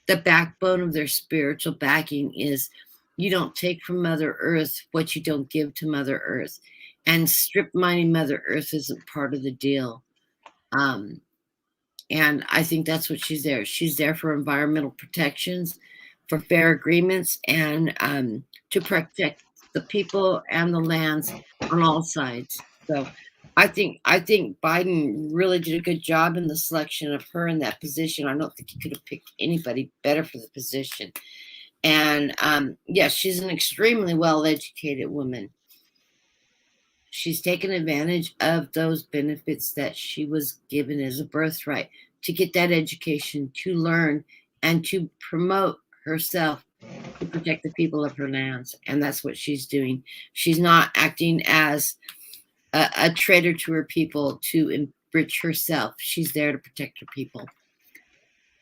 the backbone of their spiritual backing. Is you don't take from Mother Earth what you don't give to Mother Earth. And strip mining Mother Earth isn't part of the deal. And I think that's what she's there. She's there for environmental protections, for fair agreements, and to protect the people and the lands on all sides. So I think Biden really did a good job in the selection of her in that position. I don't think he could have picked anybody better for the position. And yes, she's an extremely well-educated woman. She's taken advantage of those benefits that she was given as a birthright to get that education, to learn, and to promote herself to protect the people of her lands. And that's what she's doing. She's not acting as a traitor to her people to enrich herself. She's there to protect her people,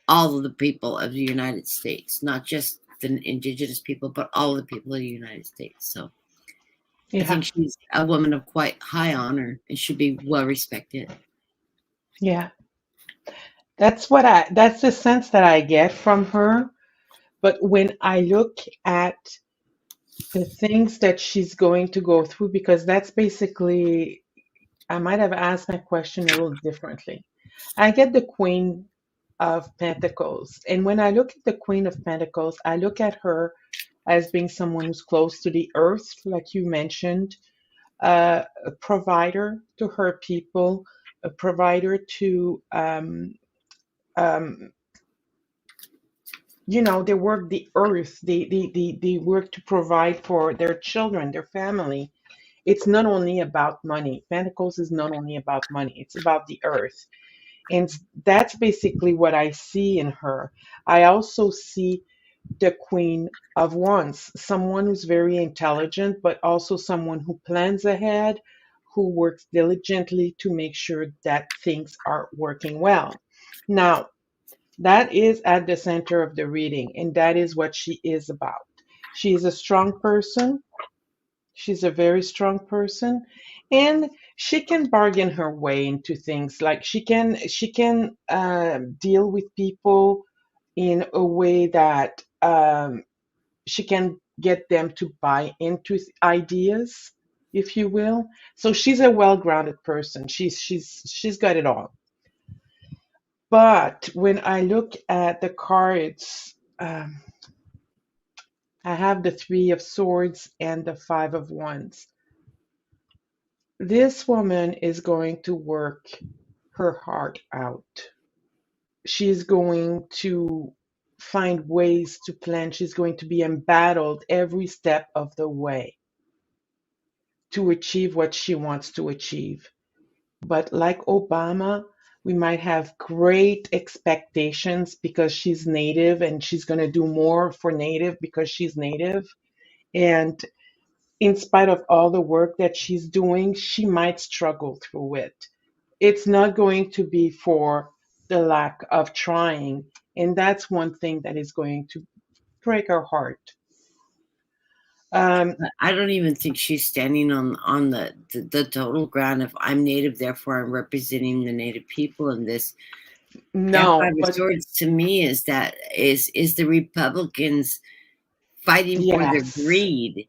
all of the people of the United States, not just the indigenous people, but all of the people of the United States. So I think she's a woman of quite high honor and should be well respected. Yeah. That's the sense that I get from her. But when I look at the things that she's going to go through, because that's basically, I might have asked my question a little differently. I get the Queen of Pentacles. And when I look at the Queen of Pentacles, I look at her as being someone who's close to the earth, like you mentioned, a provider to her people, a provider to, they work the earth, they work to provide for their children, their family. It's not only about money. Pentacles is not only about money, it's about the earth. And that's basically what I see in her. I also see the Queen of Wands, someone who's very intelligent, but also someone who plans ahead, who works diligently to make sure that things are working well. Now, that is at the center of the reading, and that is what she is about. She is a strong person. She's a very strong person, and she can bargain her way into things. Like she can deal with people in a way that she can get them to buy into ideas, if you will. So she's a well-grounded person. She's got it all. But when I look at the cards, I have the Three of Swords and the Five of Wands. This woman is going to work her heart out. She's going to find ways to plan. She's going to be embattled every step of the way to achieve what she wants to achieve. But like Obama, we might have great expectations because she's Native and she's going to do more for Native because she's Native. And in spite of all the work that she's doing, she might struggle through it. It's not going to be for the lack of trying. And that's one thing that is going to break her heart. I don't even think she's standing on the total ground of I'm Native, therefore I'm representing the Native people in this. That No, Five of but Swords to me is the Republicans fighting for their yes, greed,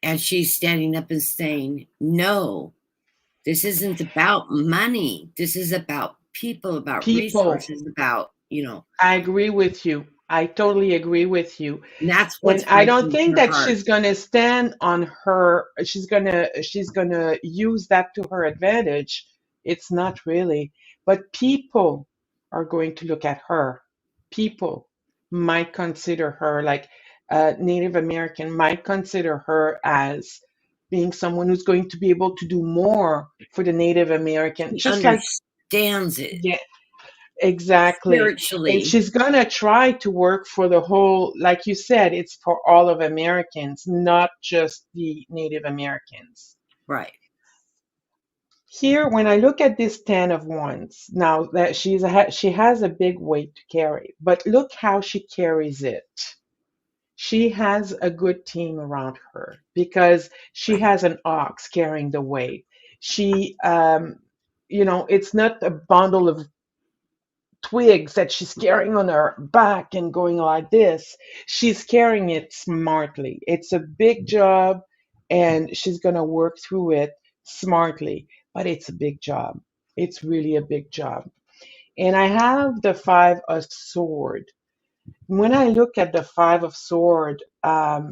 and she's standing up and saying, no, this isn't about money. This is about people, about people. resources, about, I agree with you. I totally agree with you. and that's And what's I don't breaking think her that heart. she's gonna stand on her. She's gonna use that to her advantage. It's not really. But people are going to look at her. People might consider her like Native American might consider her as being someone who's going to be able to do more for the Native American, She just like understands it yeah, exactly. And spiritually. she's gonna try to work for the whole, like you said, it's for all of Americans, not just the Native Americans. Right. Here, when I look at this Ten of Wands, now that she has a big weight to carry, but look how she carries it. She has a good team around her because she has an ox carrying the weight. She, it's not a bundle of twigs that she's carrying on her back and going like this. She's carrying it smartly. It's a big job and she's going to work through it smartly, but it's a big job. It's really a big job. And I have the Five of Sword. When I look at the Five of Sword, I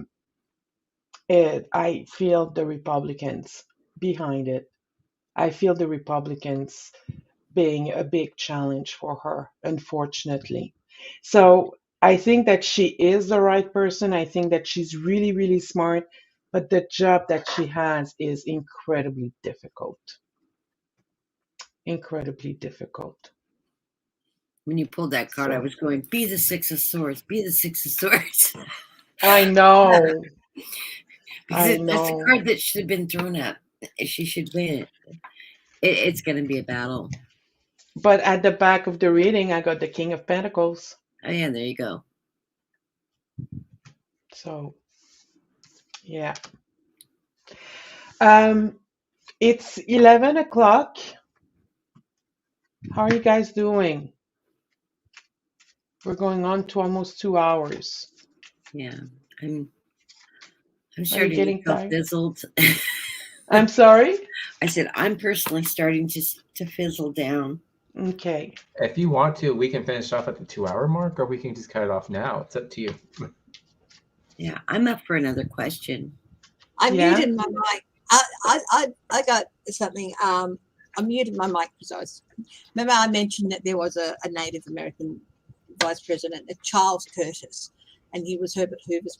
feel the Republicans behind it. I feel the Republicans being a big challenge for her, unfortunately. So I think that she is the right person. I think that she's really, really smart, but the job that she has is incredibly difficult. Incredibly difficult. When you pulled that card, I So was going, be the Six of Swords, be the Six of Swords. I know. Because I that's the know. card that should have been thrown up. She should win. It's going to be a battle. But at the back of the reading, I got the King of Pentacles. Oh, yeah, there you go. So, yeah. It's 11 o'clock. How are you guys doing? We're going on to almost 2 hours. Yeah, I'm Are you starting to getting feel tired? fizzled. I'm sorry? I said, I'm personally starting to fizzle down. Okay. If you want to, we can finish off at the 2-hour mark, or we can just cut it off now. It's up to you. Yeah, I'm up for another question. I Yeah. muted my mic. I got something. I muted my mic because I was. Remember, I mentioned that there was a Native American vice president, Charles Curtis, and he was Herbert Hoover's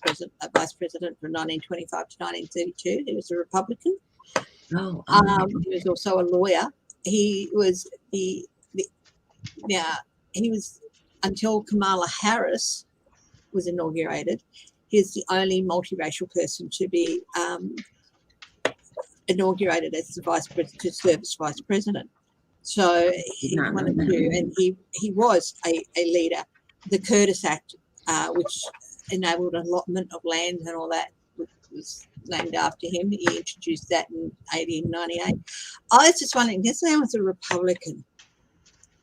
vice president from 1925 to 1932. He was a Republican. Oh, He was also a lawyer. He was he was until Kamala Harris was inaugurated. He's the only multiracial person to be inaugurated as the to serve as vice president. So he's one of two, and he was a leader. The Curtis Act, which enabled allotment of land and all that, was named after him. He introduced that in 1898. I was just wondering, this man was a Republican.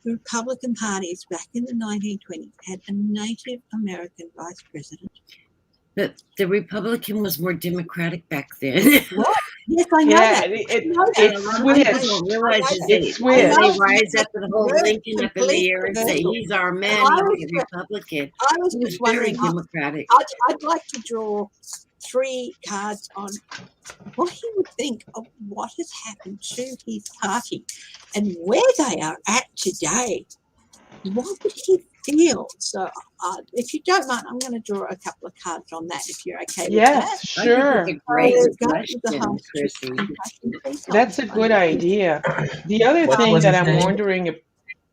The Republican parties back in the 1920s had a Native American vice president. The Republican was more democratic back then. What? Yes, I know that. It's switched. It's switched. They rise up and hold Lincoln up in the air and say, he's our man, he's a Republican. I was just wondering, democratic. I'd like to draw 3 cards on what he would think of what has happened to his party and where they are at today. What would he feel? So if you don't mind, I'm going to draw a couple of cards on that, if you're okay with that. Yes, sure. That's a good idea. The other thing that I'm wondering...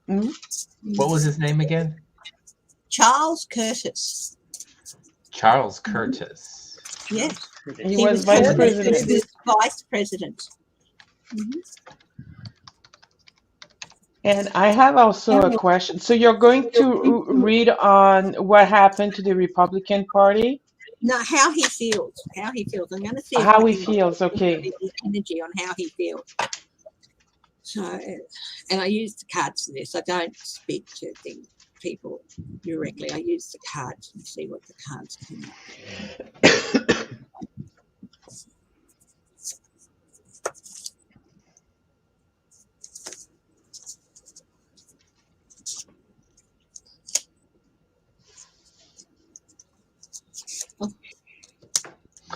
What was his name again? Charles Curtis. Charles Curtis. Yes. He was vice president. He was vice president. Mm-hmm. And I have also a question. So you're going to read on what happened to the Republican Party? No, how he feels. How he feels. I'm going to see how he feels. Okay. Energy on how he feels. So, and I use the cards for this. I don't speak to people directly. I use the cards and see what the cards come up.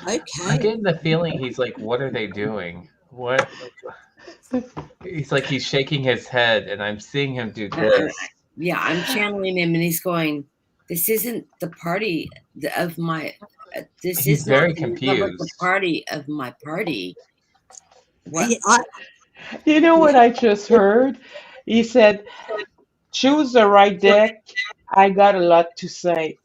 Okay. I'm getting the feeling he's like, what are they doing? What? He's like, he's shaking his head, and I'm seeing him do this. Yeah, I'm channeling him, and he's going, this isn't the party of my, this He's is very not confused. The party of my party. What? You know what I just heard? He said, choose the right deck. I got a lot to say.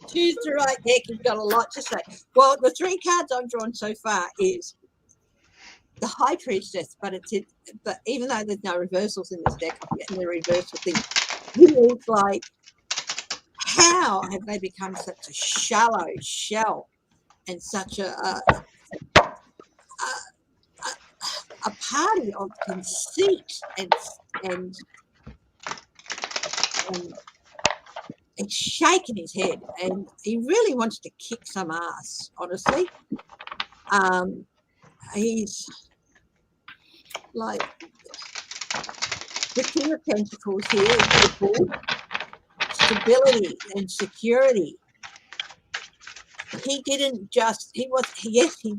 Choose the right deck. You've got a lot to say. Well, the 3 cards I've drawn so far is the High Priestess, but even though there's no reversals in this deck, I'm getting the reversal thing. It's like, how have they become such a shallow shell and such a party of conceit and he's shaking his head, and he really wants to kick some ass, honestly. He's like the King of Pentacles here is the stability and security. He didn't just, he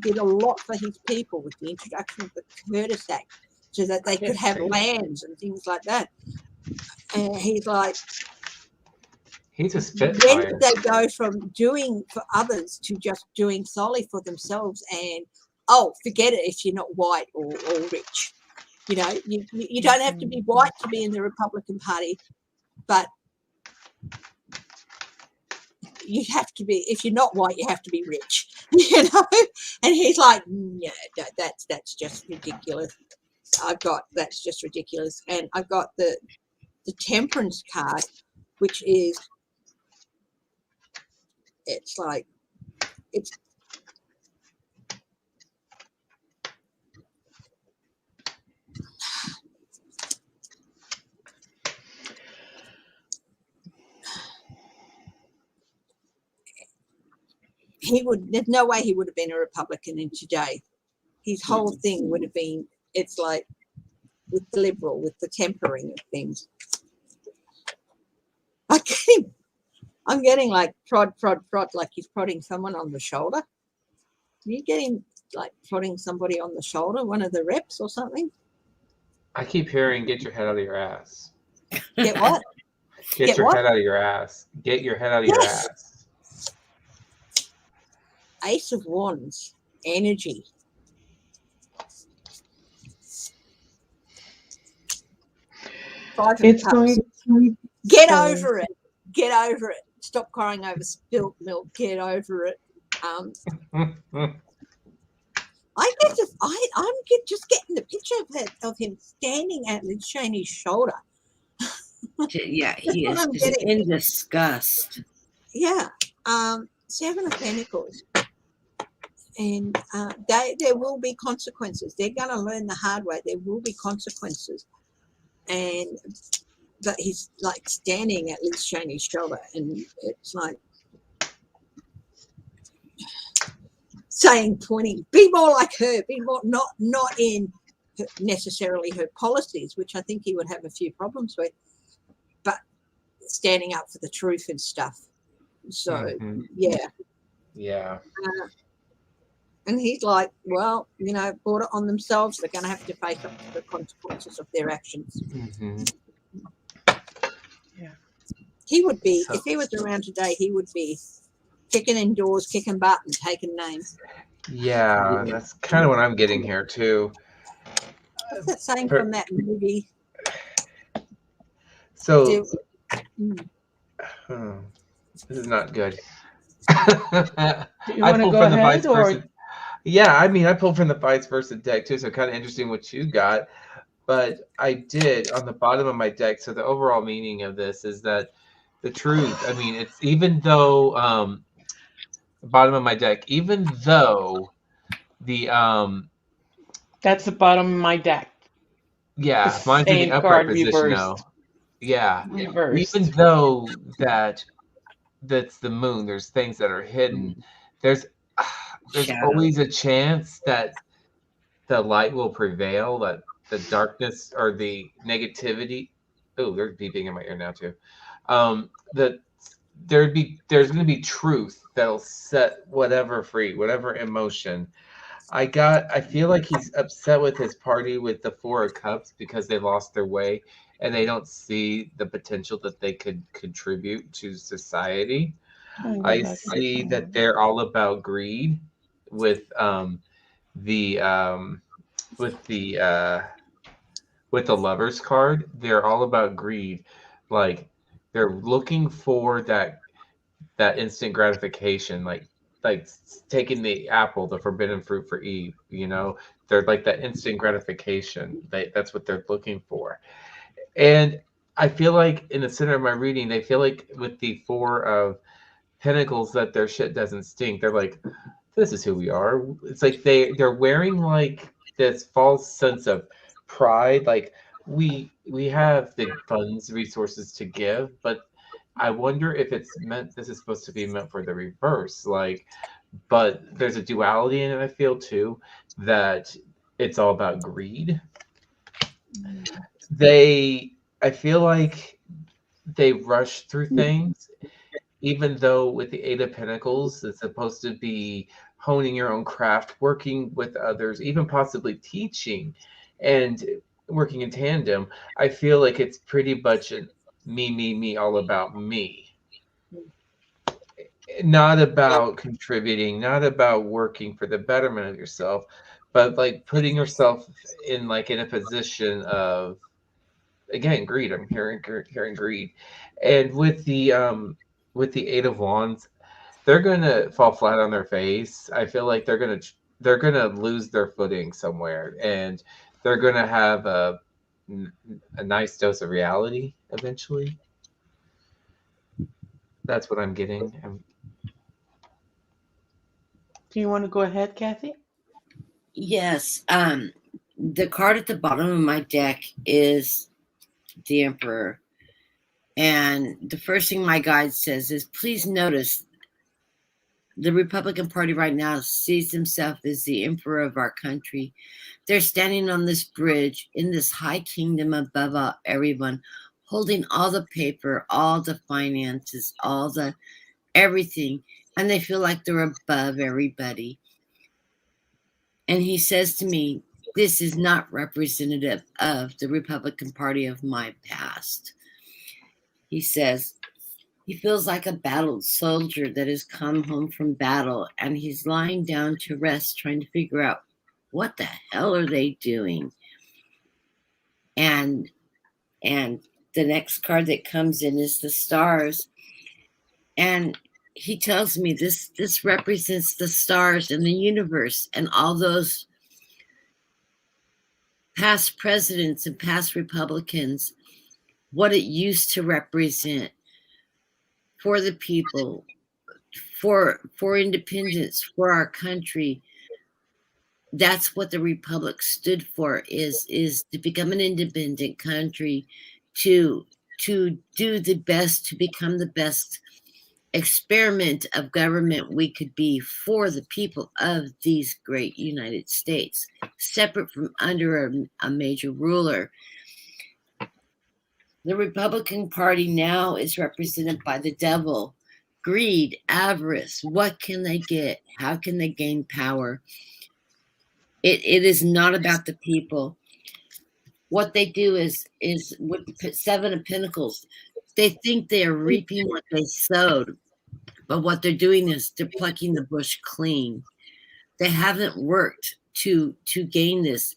did a lot for his people with the introduction of the Curtis Act so that they could have lands and things like that. And he's like, he's a spitfire. When did they go from doing for others to just doing solely for themselves and, forget it if you're not white or rich. You know, you don't have to be white to be in the Republican Party, but you have to be, if you're not white, you have to be rich, you know? And he's like, no, that's just ridiculous. That's just ridiculous. And I've got the Temperance card, which is, it's like, it's, there's no way he would have been a Republican in today. His whole thing would have been, it's like with the Liberal, with the tempering of things. I'm getting like prod, like he's prodding someone on the shoulder. You getting like prodding somebody on the shoulder, one of the reps or something? I keep hearing, get your head out of your ass. Get what? Get your head out of your ass. Get your head out of your ass. Ace of Wands, energy. Five of Cups. Get over it. get over it. Stop crying over spilt milk. Get over it. I get just, just getting the picture of him standing at Liz Cheney's shoulder. Yeah, That's he what is I'm just getting. in disgust. Yeah. Seven of Pentacles. And there will be consequences. They're going to learn the hard way. There will be consequences. But he's like standing at Liz Cheney's shoulder, and it's like pointing, be more like her, be more, not in necessarily her policies, which I think he would have a few problems with, but standing up for the truth and stuff. So, Yeah. And he's like, well, brought it on themselves. They're going to have to face up to the consequences of their actions. Yeah. He would be, if he was around today, he would be kicking in doors, kicking butt, and taking names. Yeah, that's kind of what I'm getting here too. What's that saying from that movie? So, this is not good. Do you want to go ahead, or? Yeah, I mean, I pulled from the vice versa deck too, so kind of interesting what you got. But I did on the bottom of my deck. So the overall meaning of this is that the truth. I mean, it's even though the bottom of my deck, even though the That's the bottom of my deck. yeah, The mine's in the same upright card position reversed. now. Yeah, Reversed. even though that's the moon, there's things that are hidden. There's always a chance that the light will prevail, that the darkness or the negativity. Oh, there's beeping in my ear now too. That there's going to be truth that'll set whatever free, whatever emotion. I feel like he's upset with his party with the Four of Cups because they lost their way and they don't see the potential that they could contribute to society. I see that they're all about greed with the with the with the Lovers card. They're all about greed. Like they're looking for that instant gratification, like taking the apple, the forbidden fruit for Eve. They're like that instant gratification. That's what they're looking for. And I feel like in the center of my reading, they feel like with the Four of Pentacles that their shit doesn't stink. They're like, this is who we are. It's like they're wearing like this false sense of pride, like we have the funds, resources to give, but I wonder if this is supposed to be meant for the reverse, like, but there's a duality in it, I feel too, that it's all about greed. I feel like they rush through things, even though with the Eight of Pentacles, it's supposed to be honing your own craft, working with others, even possibly teaching and working in tandem. I feel like it's pretty much me, all about me. Not about contributing, not about working for the betterment of yourself, but like putting yourself in a position of, again, greed. I'm hearing greed. And with the Eight of Wands, they're going to fall flat on their face. I feel like they're going to lose their footing somewhere, and they're going to have a nice dose of reality eventually. That's what I'm getting. Do you want to go ahead, Kathy? Yes. The card at the bottom of my deck is the Emperor. And the first thing my guide says is, please notice the Republican Party right now sees himself as the emperor of our country. They're standing on this bridge in this high kingdom above everyone, holding all the paper, all the finances, all the everything. And they feel like they're above everybody. And he says to me, this is not representative of the Republican Party of my past. He says, he feels like a battled soldier that has come home from battle, and he's lying down to rest, trying to figure out what the hell are they doing. And the next card that comes in is the Stars, And he tells me this represents the stars and the universe and all those past presidents and past Republicans, what it used to represent for the people, for independence, for our country. That's what the Republic stood for, is to become an independent country, to do the best, to become the best experiment of government we could be for the people of these great United States, separate from under a major ruler. The Republican Party now is represented by the devil, greed, avarice. What can they get? How can they gain power? It is not about the people. What they do is with the Seven of Pentacles, they think they are reaping what they sowed, but what they're doing is they're plucking the bush clean. They haven't worked to gain this.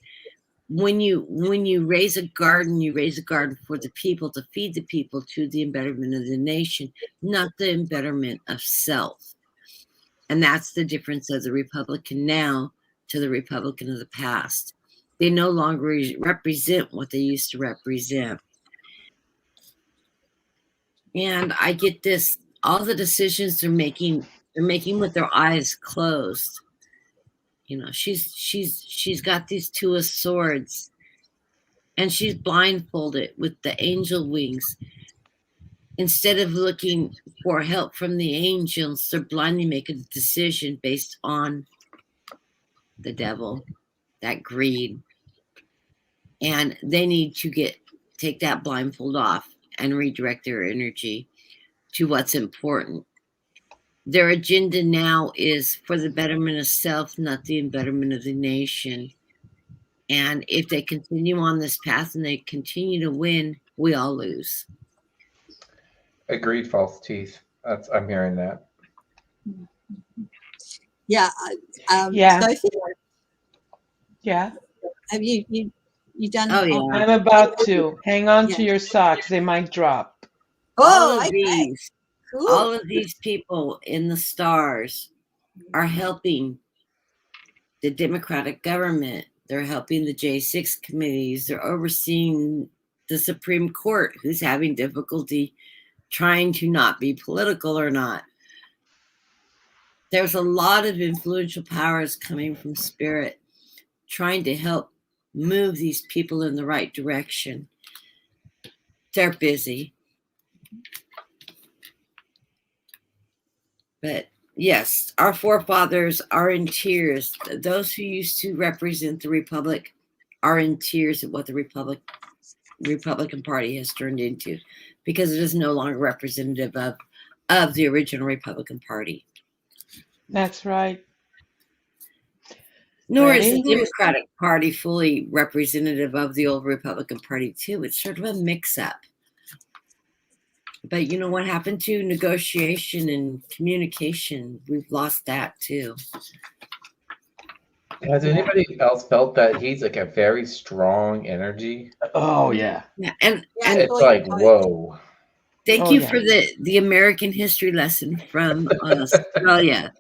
When you raise a garden, you raise a garden for the people, to feed the people, to the betterment of the nation, not the betterment of self. And that's the difference of the Republican now to the Republican of the past. They no longer represent what they used to represent. And I get this, all the decisions they're making with their eyes closed. You know, she's got these two of swords, and she's blindfolded with the angel wings. Instead of looking for help from the angels, they're blindly making a decision based on the devil, that greed. And they need to take that blindfold off and redirect their energy to what's important. Their agenda now is for the betterment of self, not the betterment of the nation. And if they continue on this path and they continue to win, we all lose. Agreed, false teeth. I'm hearing that. Yeah. Yeah. Sophie, Yeah. have you done? Oh, yeah. I'm about to. Hang on Yeah. to your socks. They might drop. Oh, all of these people in the stars are helping the Democratic government. They're helping the J6 committees. They're overseeing the Supreme Court, who's having difficulty trying to not be political or not. There's a lot of influential powers coming from spirit, trying to help move these people in the right direction. They're busy. But yes, our forefathers are in tears. Those who used to represent the Republic are in tears at what the Republican Party has turned into, because it is no longer representative of the original Republican Party. That's right. Nor is Ready? the Democratic Party fully representative of the old Republican Party, too. It's sort of a mix-up. But you know what happened to negotiation and communication? We've lost that, too. Has anybody else felt that he's like a very strong energy? Oh, yeah. Yeah, and It's like, whoa. Thank you for the American history lesson from Australia.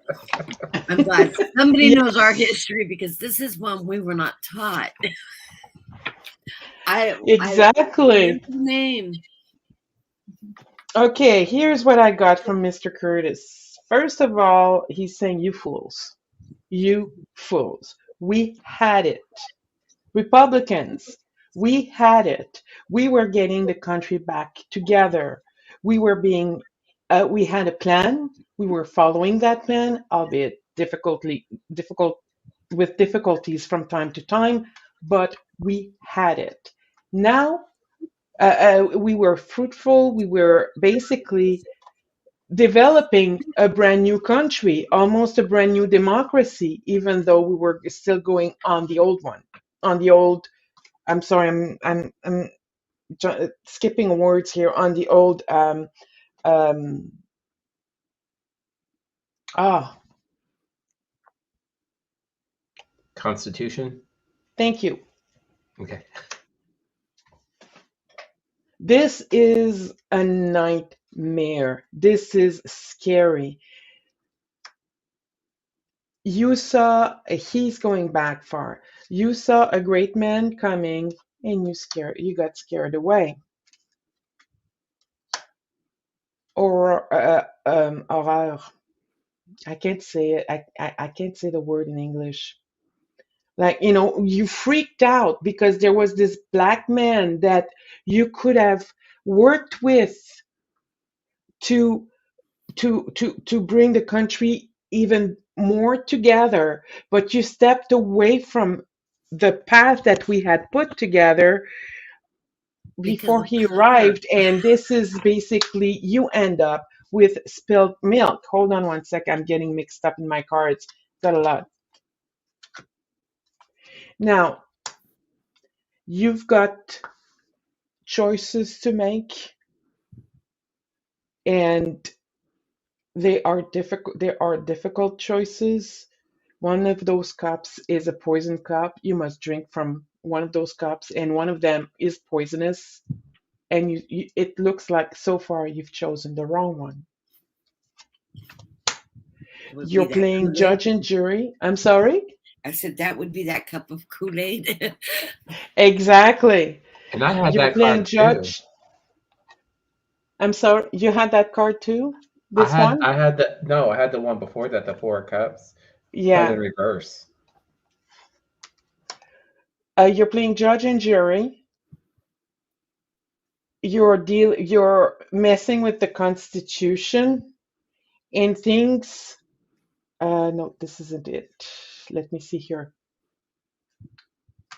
I'm glad somebody knows our history, because this is one we were not taught. Exactly. Name. Okay, here's what I got from Mr. Curtis. First of all, he's saying, you fools. You fools. We had it. Republicans, we had it. We were getting the country back together. We had a plan. We were following that plan, albeit difficult with difficulties from time to time, but we had it. Now, we were fruitful. We were basically developing a brand new country, almost a brand new democracy, even though we were still going on the old one, on the old. I'm sorry, I'm skipping words here, on the old. Constitution. Thank you. Okay. This is a Knight Mare. This is scary. You saw, he's going back far. You saw a great man coming and you got scared away. Or horreur. I can't say it. I can't say the word in English. Like, you freaked out because there was this black man that you could have worked with to to bring the country even more together, but you stepped away from the path that we had put together because before of he power. arrived, and this is basically you end up with spilled milk. Hold on one sec, I'm getting mixed up in my cards. Got a lot. Now, you've got choices to make, and they are difficult choices. One of those cups is a poison cup. You must drink from one of those cups, and one of them is poisonous. And it looks like so far you've chosen the wrong one. Would be You're that playing Kool-Aid. judge and jury. I'm sorry? I said that would be that cup of Kool-Aid. Exactly. And I had You're that playing card too. judge. I'm sorry. You had that card too? I This had one? I had the no, I had the one before that, the Four of Cups, but in Yeah. reverse. You're playing judge and jury. You're messing with the Constitution and things. No, this isn't it. Let me see here.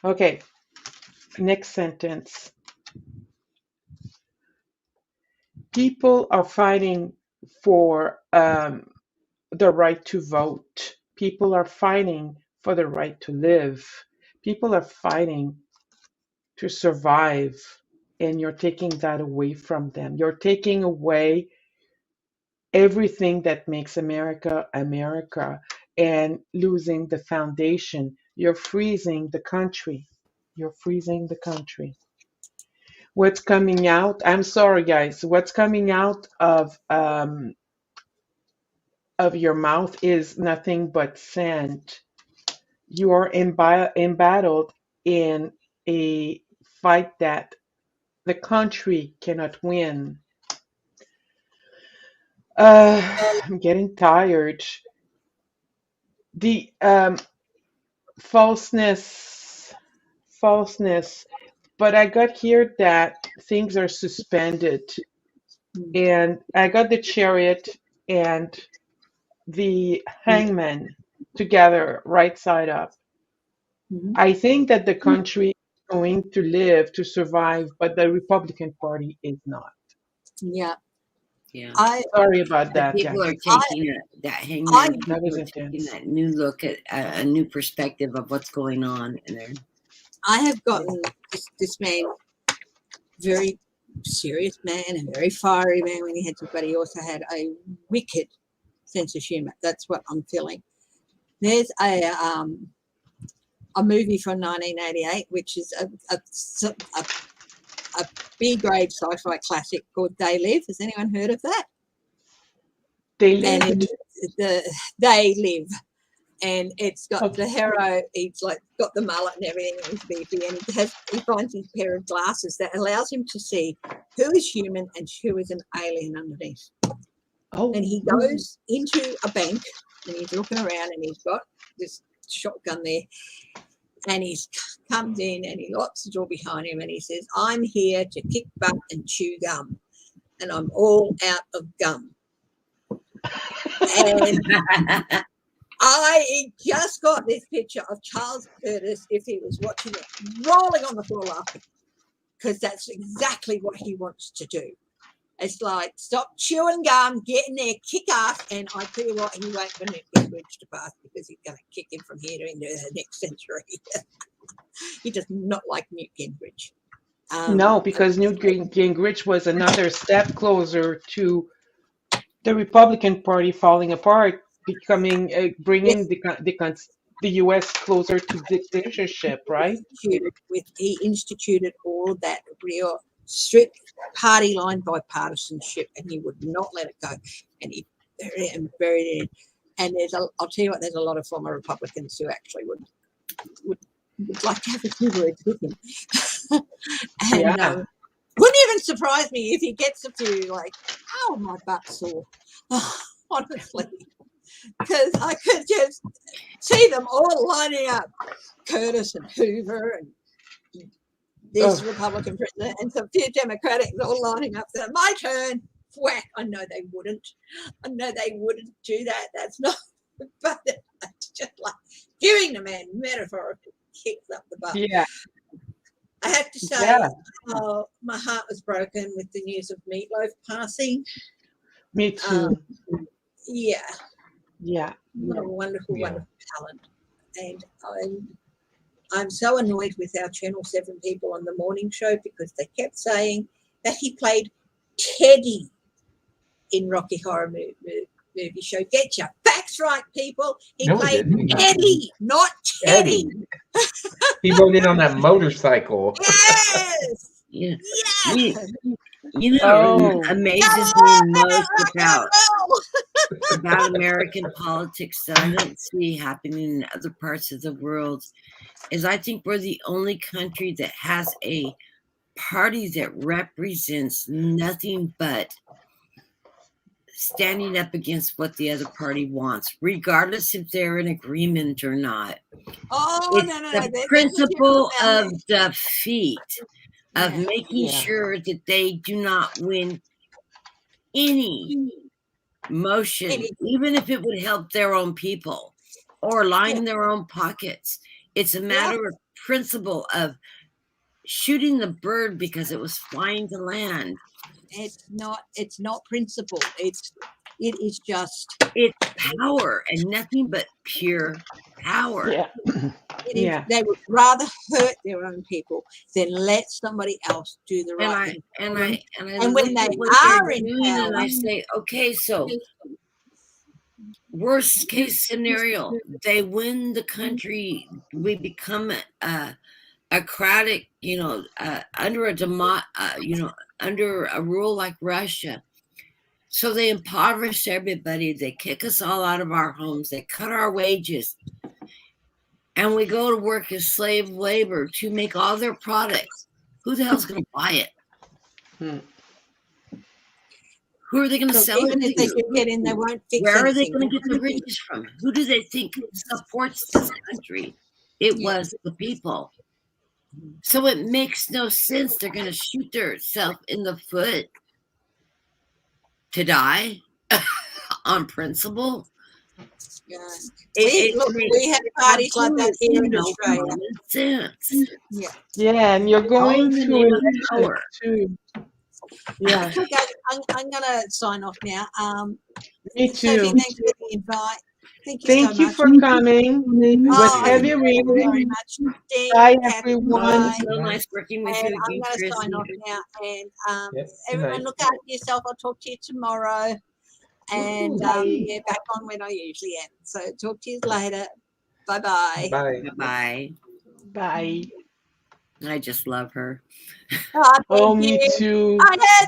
Okay, next sentence. People are fighting for the right to vote. People are fighting for the right to live. People are fighting to survive, and you're taking that away from them. You're taking away everything that makes America America and losing the foundation. You're freezing the country. You're freezing the country. What's coming out? I'm sorry, guys. What's coming out of your mouth is nothing but sand. You are embattled in a fight that the country cannot win. I'm getting tired. The falseness, falseness. But I got here that things are suspended, and I got the chariot and the hangman together, right side up. Mhm. I think that the country is going to live to survive, but the Republican Party is not. Yeah, Yeah. I, Sorry about The that, people guys. are I, taking that I, hangman. That People was are taking intense. that new look at a new perspective of what's going on in there. I have gotten this man, very serious man and very fiery man when he had to, but he also had a wicked sense of humour. That's what I'm feeling. There's a movie from 1988, which is a B-grade sci-fi classic called They Live. Has anyone heard of that? They And live. They Live. And it's got Okay. the hero, he's like got the mullet and everything, and he's beefy, and he finds his pair of glasses that allows him to see who is human and who is an alien underneath. Oh, And he goes into a bank and he's looking around and he's got this shotgun there, and he comes in and he locks the door behind him and he says, "I'm here to kick butt and chew gum, and I'm all out of gum." And I just got this picture of Charles Curtis, if he was watching it, rolling on the floor laughing, because that's exactly what he wants to do. It's like, stop chewing gum, get in there, kick ass, and I tell you what, he won't for Newt Gingrich to pass, because he's going to kick him from here into the next century. He does not like Newt Gingrich. no, because Newt Gingrich was another step closer to the Republican Party falling apart, becoming bringing the U.S. closer to dictatorship, right? He instituted all that real strict party line bipartisanship, and he would not let it go. And he buried it and buried it. And I'll tell you what, there's a lot of former Republicans who actually would like to have a few words with him. And wouldn't even surprise me if he gets a few, like, oh, my butt's sore. Honestly. Because I could just see them all lining up. Curtis and Hoover and this Republican president and some few Democrats all lining up. So my turn. Whack. I know they wouldn't. I know they wouldn't do that. That's not. But it's just like giving the man metaphorical kicks up the butt. Yeah. I have to say, my heart was broken with the news of Meatloaf passing. Me too. Yeah. What a wonderful talent. And I'm so annoyed with our Channel 7 people on the morning show because they kept saying that he played Teddy in Rocky Horror movie show. Get your facts right, people. He played Eddie, not Teddy. He rode in on that motorcycle. Yes. Yeah. You know what amazes me most about American politics that I don't see happening in other parts of the world is I think we're the only country that has a party that represents nothing but standing up against what the other party wants, regardless if they're in agreement or not. No. The principle of defeat, of making sure that they do not win any motion, even if it would help their own people or line their own pockets. It's a matter of principle of shooting the bird because it was flying to land. It's not principle. It is just power and nothing but pure power. They would rather hurt their own people than let somebody else do the right thing. And when they are in power, and I say, okay, so worst case scenario, they win the country, we become under under a rule like Russia. So they impoverish everybody. They kick us all out of our homes. They cut our wages. And we go to work as slave labor to make all their products. Who the hell's going to buy it? Who are they going to sell it to? Even if they can get in, they won't fix Where anything. are they going to get the riches from? Who do they think supports this country? It was the people. So it makes no sense. They're going to shoot themselves in the foot to die on principle. Yeah. We have parties like that here in Australia. Sense. And you're going to power too. Yeah. Okay, I'm going to sign off now. Me too. Sophie, thanks for the invite. Thank you for coming. It was heavy reading. Thank you very much. Bye, everyone. So nice working with you. I'm going to sign off now. And everyone, look after yourself. I'll talk to you tomorrow. And back on when I usually am. So talk to you later. Bye-bye. Bye. Bye. I just love her. Me too. I heard that.